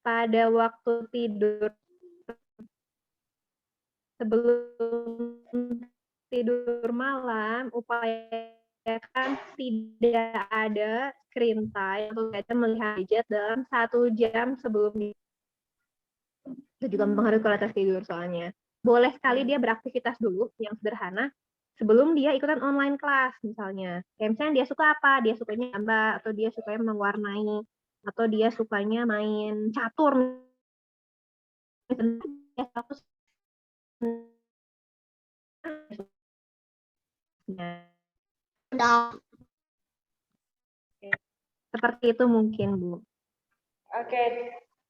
pada waktu tidur sebelum tidur malam, upayakan tidak ada screen time atau tidak melihat gadget dalam 1 jam sebelum itu juga mempengaruhi kualitas tidur soalnya. Boleh sekali dia beraktivitas dulu yang sederhana sebelum dia ikutan online kelas misalnya. Kayak misalnya dia suka apa? Dia sukanya gambar, atau dia sukanya mewarnai, atau dia sukanya main catur. Seperti itu mungkin, Bu. Oke,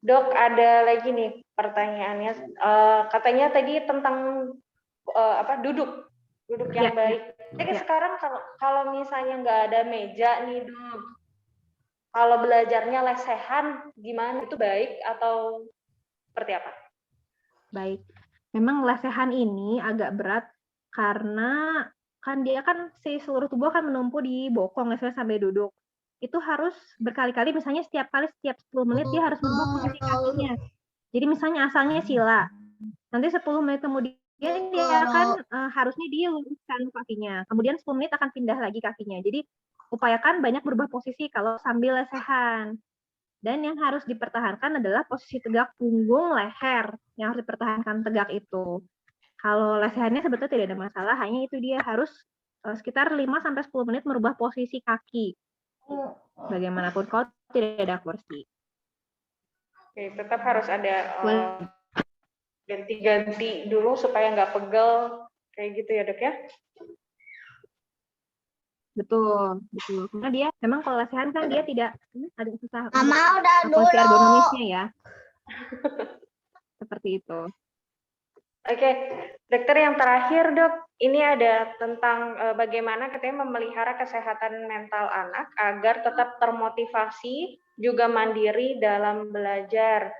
Dok, ada lagi nih pertanyaannya. Katanya tadi tentang duduk yang Ya, baik. Jadi ya. sekarang kalau misalnya nggak ada meja nih, Dok, kalau belajarnya lesehan, gimana? Itu baik atau seperti apa? Baik. Memang lesehan ini agak berat karena kan dia kan si seluruh tubuh kan menumpu di bokong misalnya sampai duduk. Itu harus berkali-kali, misalnya setiap 10 menit dia harus merubah posisi kakinya. Jadi misalnya asalnya sila, nanti 10 menit kemudian dia akan harusnya dia luruskan kakinya. Kemudian 10 menit akan pindah lagi kakinya. Jadi upayakan banyak berubah posisi kalau sambil lesehan. Dan yang harus dipertahankan adalah posisi tegak punggung, leher. Yang harus dipertahankan tegak itu. Kalau lesehannya sebetulnya tidak ada masalah, hanya itu dia harus sekitar 5-10 menit merubah posisi kaki. Bagaimanapun kalau tidak ada kursi. Oke, tetap harus ada ganti-ganti dulu supaya nggak pegel kayak gitu ya, Dok ya? Betul. Karena dia memang kalau lesehan kan dia tidak ada susah Mama udah posisi ergonomisnya ya. Seperti itu. Oke, dokter yang terakhir, Dok, ini ada tentang bagaimana katanya memelihara kesehatan mental anak agar tetap termotivasi, juga mandiri dalam belajar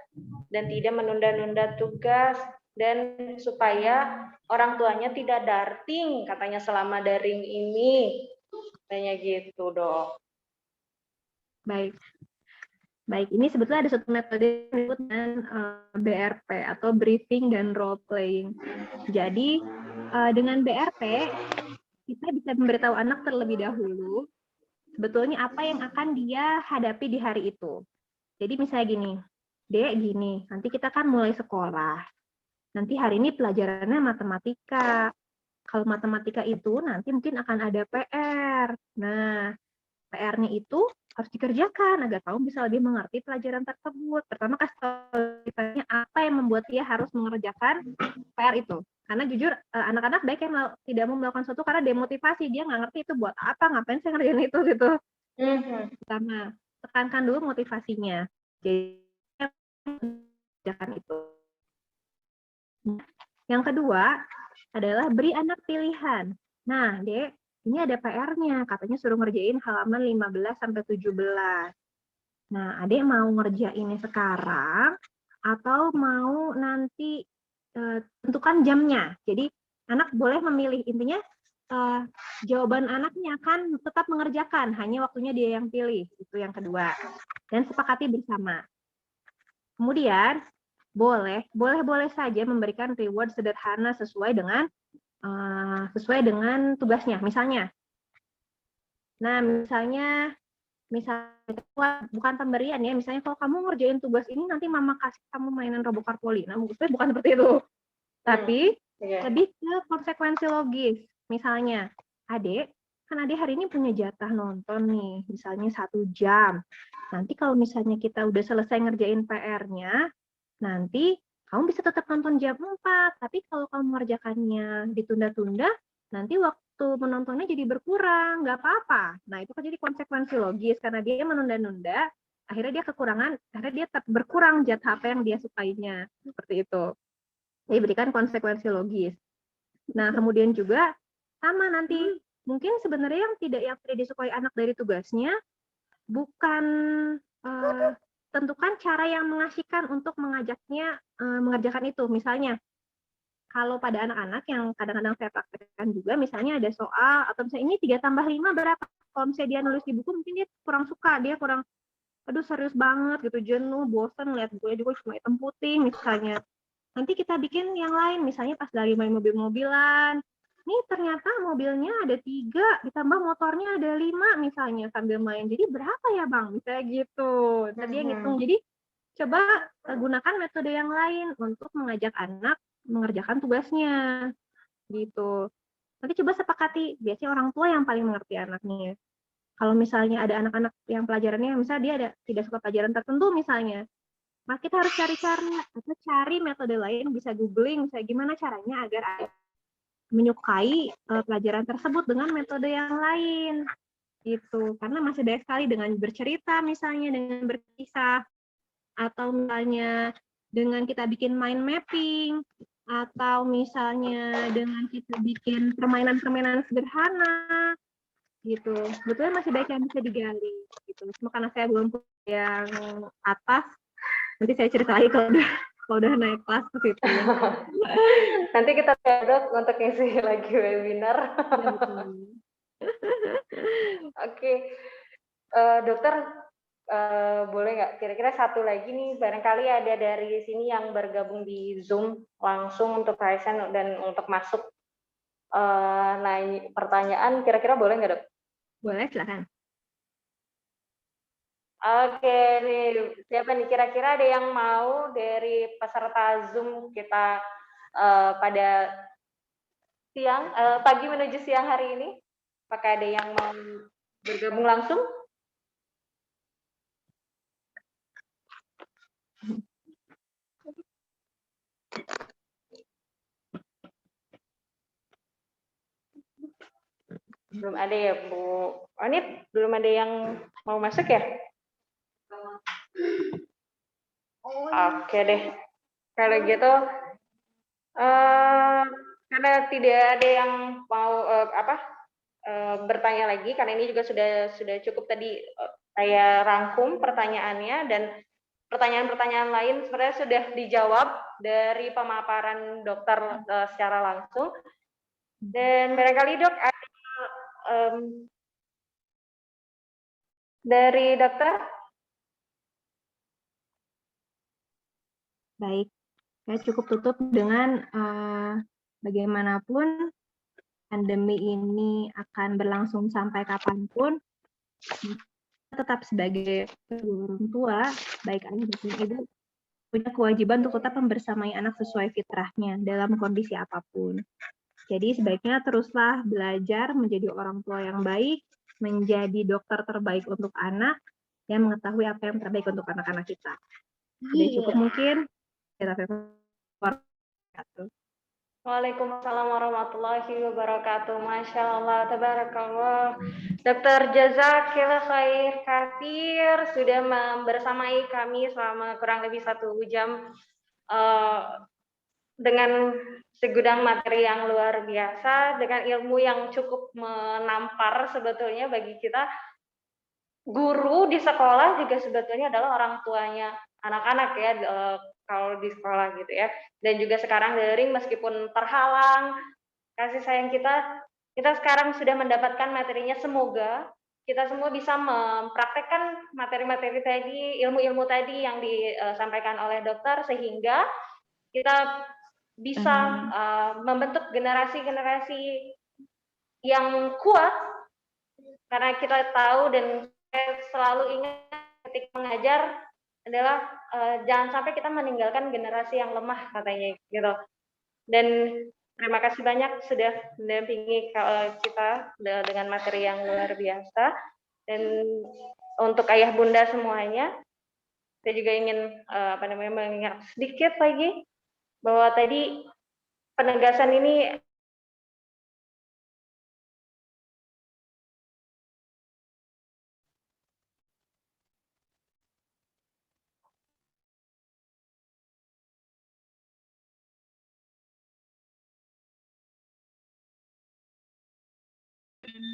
dan tidak menunda-nunda tugas, dan supaya orang tuanya tidak darting katanya selama daring ini. Katanya gitu, Dok. Baik, ini sebetulnya ada satu metode yang disebut dengan BRP atau briefing dan role playing. Jadi dengan BRP kita bisa memberitahu anak terlebih dahulu sebetulnya apa yang akan dia hadapi di hari itu. Jadi misalnya gini, Dek gini, nanti kita kan mulai sekolah. Nanti hari ini pelajarannya matematika. Kalau matematika itu nanti mungkin akan ada PR. Nah, PR-nya itu harus dikerjakan agar kamu bisa lebih mengerti pelajaran tersebut. Pertama kasih tahu ditanya apa yang membuat dia harus mengerjakan PR itu. Karena jujur anak-anak baik yang tidak mau melakukan sesuatu karena demotivasi, dia nggak ngerti itu buat apa, ngapain saya ngerjain itu gitu. Pertama, tekankan dulu motivasinya. Jadi kerjakan itu. Yang kedua adalah beri anak pilihan. Nah, Dek, ini ada PR-nya, katanya suruh ngerjain halaman 15-17. Nah, Adek mau ngerjainnya sekarang atau mau nanti tentukan jamnya. Jadi, anak boleh memilih. Intinya, jawaban anaknya akan tetap mengerjakan, hanya waktunya dia yang pilih. Itu yang kedua. Dan sepakati bersama. Kemudian, boleh saja memberikan reward sederhana sesuai dengan tugasnya. Misalnya bukan pemberian ya, misalnya kalau kamu ngerjain tugas ini nanti mama kasih kamu mainan robot karpoli. Nah, maksudnya bukan seperti itu. Tapi lebih ke konsekuensi logis. Misalnya, Adek hari ini punya jatah nonton nih, misalnya 1 jam. Nanti kalau misalnya kita udah selesai ngerjain PR-nya, nanti kamu bisa tetap nonton jam 4, tapi kalau kamu mengerjakannya ditunda-tunda, nanti waktu menontonnya jadi berkurang, nggak apa-apa. Nah, itu kan jadi konsekuensi logis, karena dia menunda-nunda, akhirnya dia kekurangan, akhirnya dia tetap berkurang jatah apa yang dia sukainya. Seperti itu. Jadi berikan konsekuensi logis. Nah, kemudian juga sama nanti, mungkin sebenarnya yang tidak disukai anak dari tugasnya, bukan tentukan cara yang mengasihkan untuk mengajaknya mengerjakan itu. Misalnya, kalau pada anak-anak yang kadang-kadang saya praktekkan juga, misalnya ada soal, atau misalnya ini 3 tambah 5 berapa? Kalau misalnya dia nulis di buku, mungkin dia kurang suka, dia kurang, aduh serius banget gitu, jenuh, bosan, lihat bukunya juga cuma hitam putih misalnya. Nanti kita bikin yang lain, misalnya pas lagi main mobil-mobilan, nih ternyata mobilnya ada 3, ditambah motornya ada 5 misalnya sambil main. Jadi berapa ya Bang? Misalnya gitu. Tadi dia ngitung. Jadi coba gunakan metode yang lain untuk mengajak anak mengerjakan tugasnya. Gitu. Nanti coba sepakati, biasanya orang tua yang paling mengerti anaknya. Kalau misalnya ada anak-anak yang pelajarannya, misalnya dia tidak suka pelajaran tertentu misalnya, maka kita harus cari cara atau cari metode lain, bisa googling, misalnya gimana caranya agar menyukai pelajaran tersebut dengan metode yang lain gitu. Karena masih banyak sekali dengan bercerita misalnya, dengan berkisah, atau misalnya dengan kita bikin mind mapping, atau misalnya dengan kita bikin permainan-permainan sederhana, gitu. Sebetulnya masih banyak yang bisa digali, gitu. Cuma karena saya belum punya yang atas, nanti saya cerita lagi kalau udah naik kelas ke situ. Nanti kita Dok untuk ngisi lagi webinar. Oke, Dokter, boleh nggak kira-kira satu lagi nih, barangkali ada dari sini yang bergabung di Zoom langsung untuk Kaizen dan untuk masuk nanya pertanyaan, kira-kira boleh nggak, Dok? Boleh, silakan. Oke nih, siapa nih kira-kira ada yang mau dari peserta Zoom kita pada siang, pagi menuju siang hari ini? Apakah ada yang mau bergabung langsung? Belum ada ya, Bu Anit? Belum ada yang mau masuk ya? Oke deh. Kalau gitu, karena tidak ada yang mau bertanya lagi, karena ini juga sudah cukup tadi saya rangkum pertanyaannya, dan pertanyaan-pertanyaan lain sebenarnya sudah dijawab dari pemaparan dokter secara langsung. Dan barangkali Dok ada dari dokter? Baik, saya cukup tutup dengan bagaimanapun pandemi ini akan berlangsung sampai kapanpun, tetap sebagai orang tua, baik ayah maupun ibu, punya kewajiban untuk tetap membersamai anak sesuai fitrahnya dalam kondisi apapun. Jadi sebaiknya teruslah belajar menjadi orang tua yang baik, menjadi dokter terbaik untuk anak, yang mengetahui apa yang terbaik untuk anak-anak kita. Sudah cukup mungkin. Waalaikumsalam warahmatullahi wabarakatuh. Masya Allah, tabarakallah. Dokter Jazakillah khair katsir sudah bersamai kami selama kurang lebih 1 jam dengan segudang materi yang luar biasa, dengan ilmu yang cukup menampar sebetulnya bagi kita. Guru di sekolah juga sebetulnya adalah orang tuanya anak-anak ya, kalau di sekolah gitu ya. Dan juga sekarang daring meskipun terhalang kasih sayang kita sekarang sudah mendapatkan materinya. Semoga kita semua bisa mempraktekkan materi-materi tadi, ilmu-ilmu tadi yang disampaikan oleh dokter, sehingga kita bisa membentuk generasi-generasi yang kuat, karena kita tahu dan selalu ingat ketika mengajar adalah jangan sampai kita meninggalkan generasi yang lemah katanya gitu. Dan terima kasih banyak sudah mendampingi kita dengan materi yang luar biasa. Dan untuk ayah bunda semuanya, saya juga ingin mengingat sedikit lagi bahwa tadi penegasan ini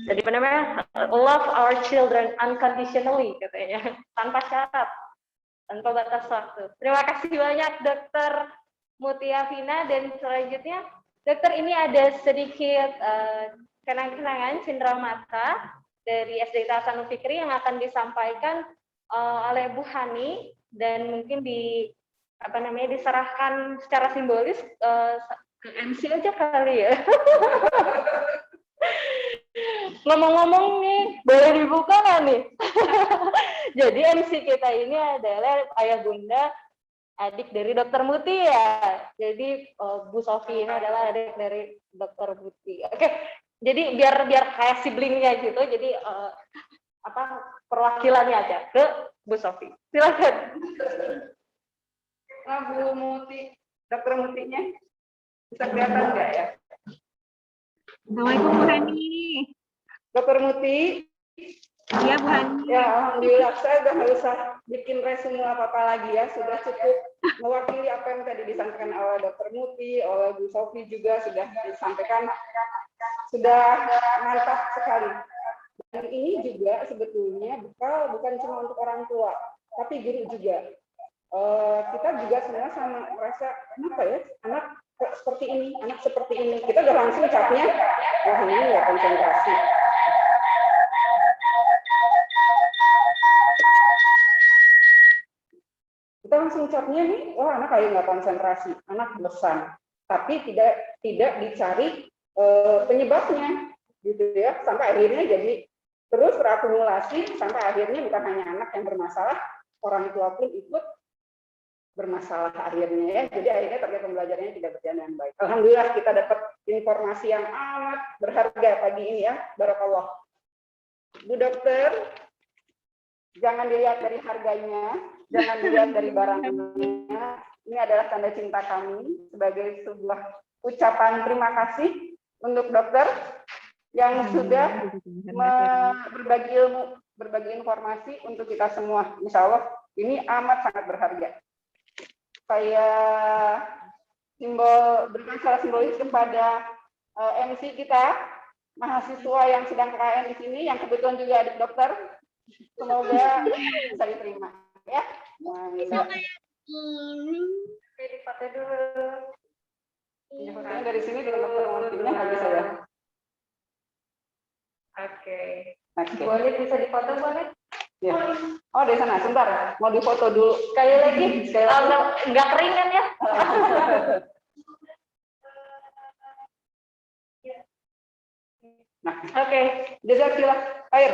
jadi love our children unconditionally katanya, tanpa syarat, tanpa batas waktu. Terima kasih banyak Dokter Mutia Vina. Dan selanjutnya dokter, ini ada sedikit kenang-kenangan cindera mata dari SD Hasanul Fikri yang akan disampaikan oleh Bu Hani, dan mungkin diserahkan secara simbolis ke MC aja kali ya. Ngomong-ngomong nih, boleh dibuka nggak nih? Jadi MC kita ini adalah ayah bunda adik dari Dokter Muti ya. Jadi Bu Sofi ini adalah adik dari Dokter Muti. Oke, jadi biar kayak siblingnya gitu. Jadi perwakilannya aja ke Bu Sofi. Silakan. Nah, Bu Muti, Dokter Mutinya bisa kelihatan nggak ya? Assalamualaikum Bu Hani. Dokter Muti. Iya Bu Hani. Ya, alhamdulillah saya udah nggak usah bikin resume apa-apa lagi ya, sudah cukup mewakili apa yang tadi disampaikan oleh Dr. Muti, oleh Bu Sofi juga sudah disampaikan, sudah mantap sekali. Dan ini juga sebetulnya bukan cuma untuk orang tua, tapi guru juga. Kita juga sebenarnya sama merasa, kenapa ya anak kok seperti ini, anak seperti ini. Kita udah langsung capnya, wah ini nggak konsentrasi. Kita langsung capnya nih, wah anak kayak nggak konsentrasi, anak bosan. Tapi tidak dicari penyebabnya, gitu ya, sampai akhirnya jadi terus terakumulasi sampai akhirnya bukan hanya anak yang bermasalah, orang tua pun ikut bermasalah akhirnya ya. Jadi akhirnya target pembelajarannya tidak berjalan dengan baik. Alhamdulillah kita dapat informasi yang amat berharga pagi ini ya. Barakallah. Bu Dokter, jangan dilihat dari harganya, jangan dilihat dari barangnya. Ini adalah tanda cinta kami sebagai sebuah ucapan terima kasih untuk dokter yang sudah berbagi ilmu, berbagi informasi untuk kita semua. Insya Allah ini amat sangat berharga. Saya berikan secara simbolis kepada MC kita, mahasiswa yang sedang KKN di sini, yang kebetulan juga adik dokter. Semoga bisa diterima. Ya. Oke, dipakai dulu. Dari sini di dokter Montinya nggak bisa ya. Oke. Boleh bisa difoto boleh? Ya. Oh dari sana, sebentar. Mau difoto dulu. Sekali lagi. Nggak kering kan ya? Nah, oke. Jazakallah khair.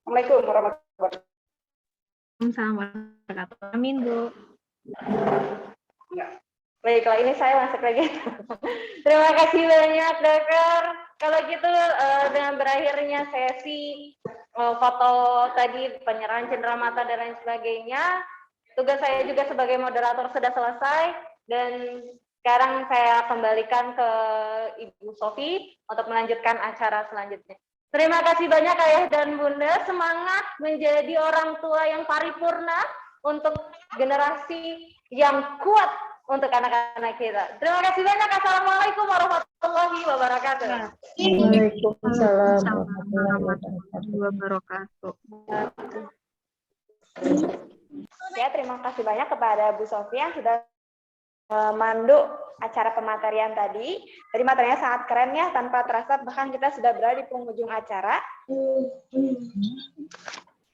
Assalamualaikum warahmatullahi wabarakatuh. Assalamualaikum. Amin, Bu. Ya. Baiklah, ini saya masuk lagi. Terima kasih banyak, dokter. Kalau gitu, dengan berakhirnya sesi foto tadi, penyerahan cendera mata dan lain sebagainya, tugas saya juga sebagai moderator sudah selesai, dan sekarang saya kembalikan ke Ibu Sofi untuk melanjutkan acara selanjutnya. Terima kasih banyak Ayah dan Bunda, semangat menjadi orang tua yang paripurna untuk generasi yang kuat untuk anak-anak kita. Terima kasih banyak. Assalamualaikum warahmatullahi wabarakatuh. Waalaikumsalam warahmatullahi wabarakatuh. Ya, terima kasih banyak kepada Bu Sofi yang sudah memandu acara pematerian tadi. Jadi materinya sangat keren ya, tanpa terasa bahkan kita sudah berada di penghujung acara.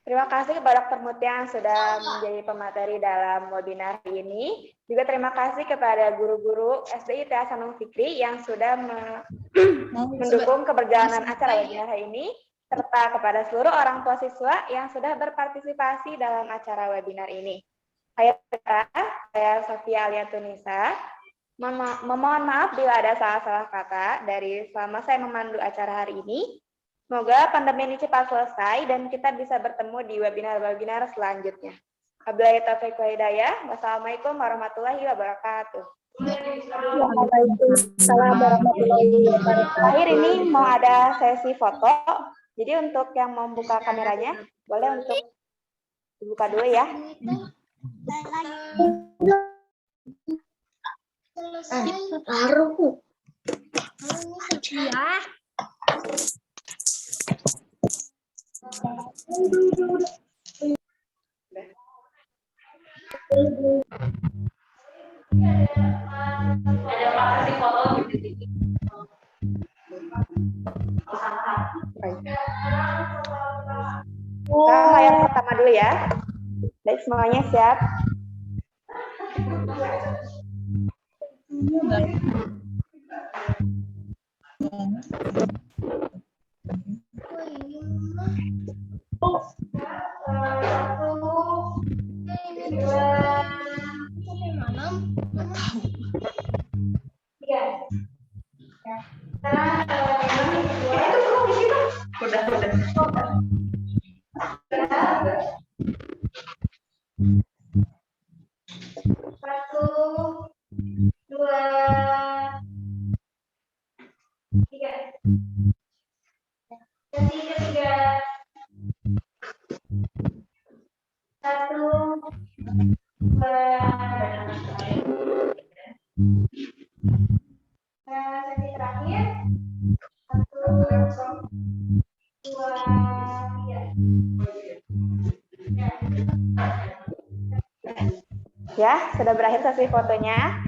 Terima kasih kepada Dr. Muti yang sudah menjadi pemateri dalam webinar ini. Juga terima kasih kepada guru-guru SDI Tia Hasanul Fikri yang sudah mendukung keberjalanan acara webinar ini, serta kepada seluruh orang tua siswa yang sudah berpartisipasi dalam acara webinar ini. Saya Sofia Aliatunisa. Memohon maaf bila ada salah-salah kata dari selama saya memandu acara hari ini. Semoga pandemi ini cepat selesai dan kita bisa bertemu di webinar-webinar selanjutnya. Wabillahi taufiq wal hidayah. Wassalamualaikum warahmatullahi wabarakatuh. Waalaikumsalam warahmatullahi wabarakatuh. Akhir ini mau ada sesi foto. Jadi untuk yang mau buka kameranya, boleh untuk dibuka dulu ya. Baru. Ya. Kita yang pertama dulu ya. Baik, semuanya siap. Satu, dua, Ya, sudah berakhir sesi fotonya.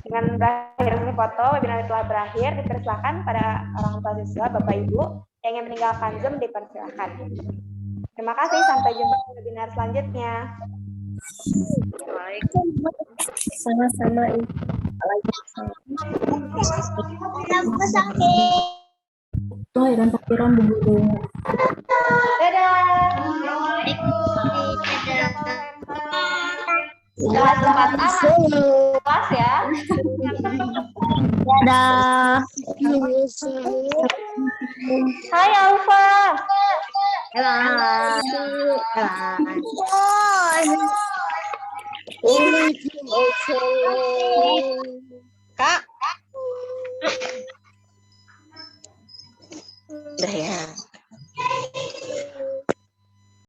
Dengan berakhir sesi foto, webinar telah berakhir. Dipersilakan pada orang tua siswa, Bapak Ibu yang ingin meninggalkan Zoom, dipersilakan. Terima kasih, sampai jumpa di webinar selanjutnya. Sama-sama. Dan takbiran dulu. Dadah. Selamat kelas ya. Dadah. Hai Alfa. Kak. Udah ya.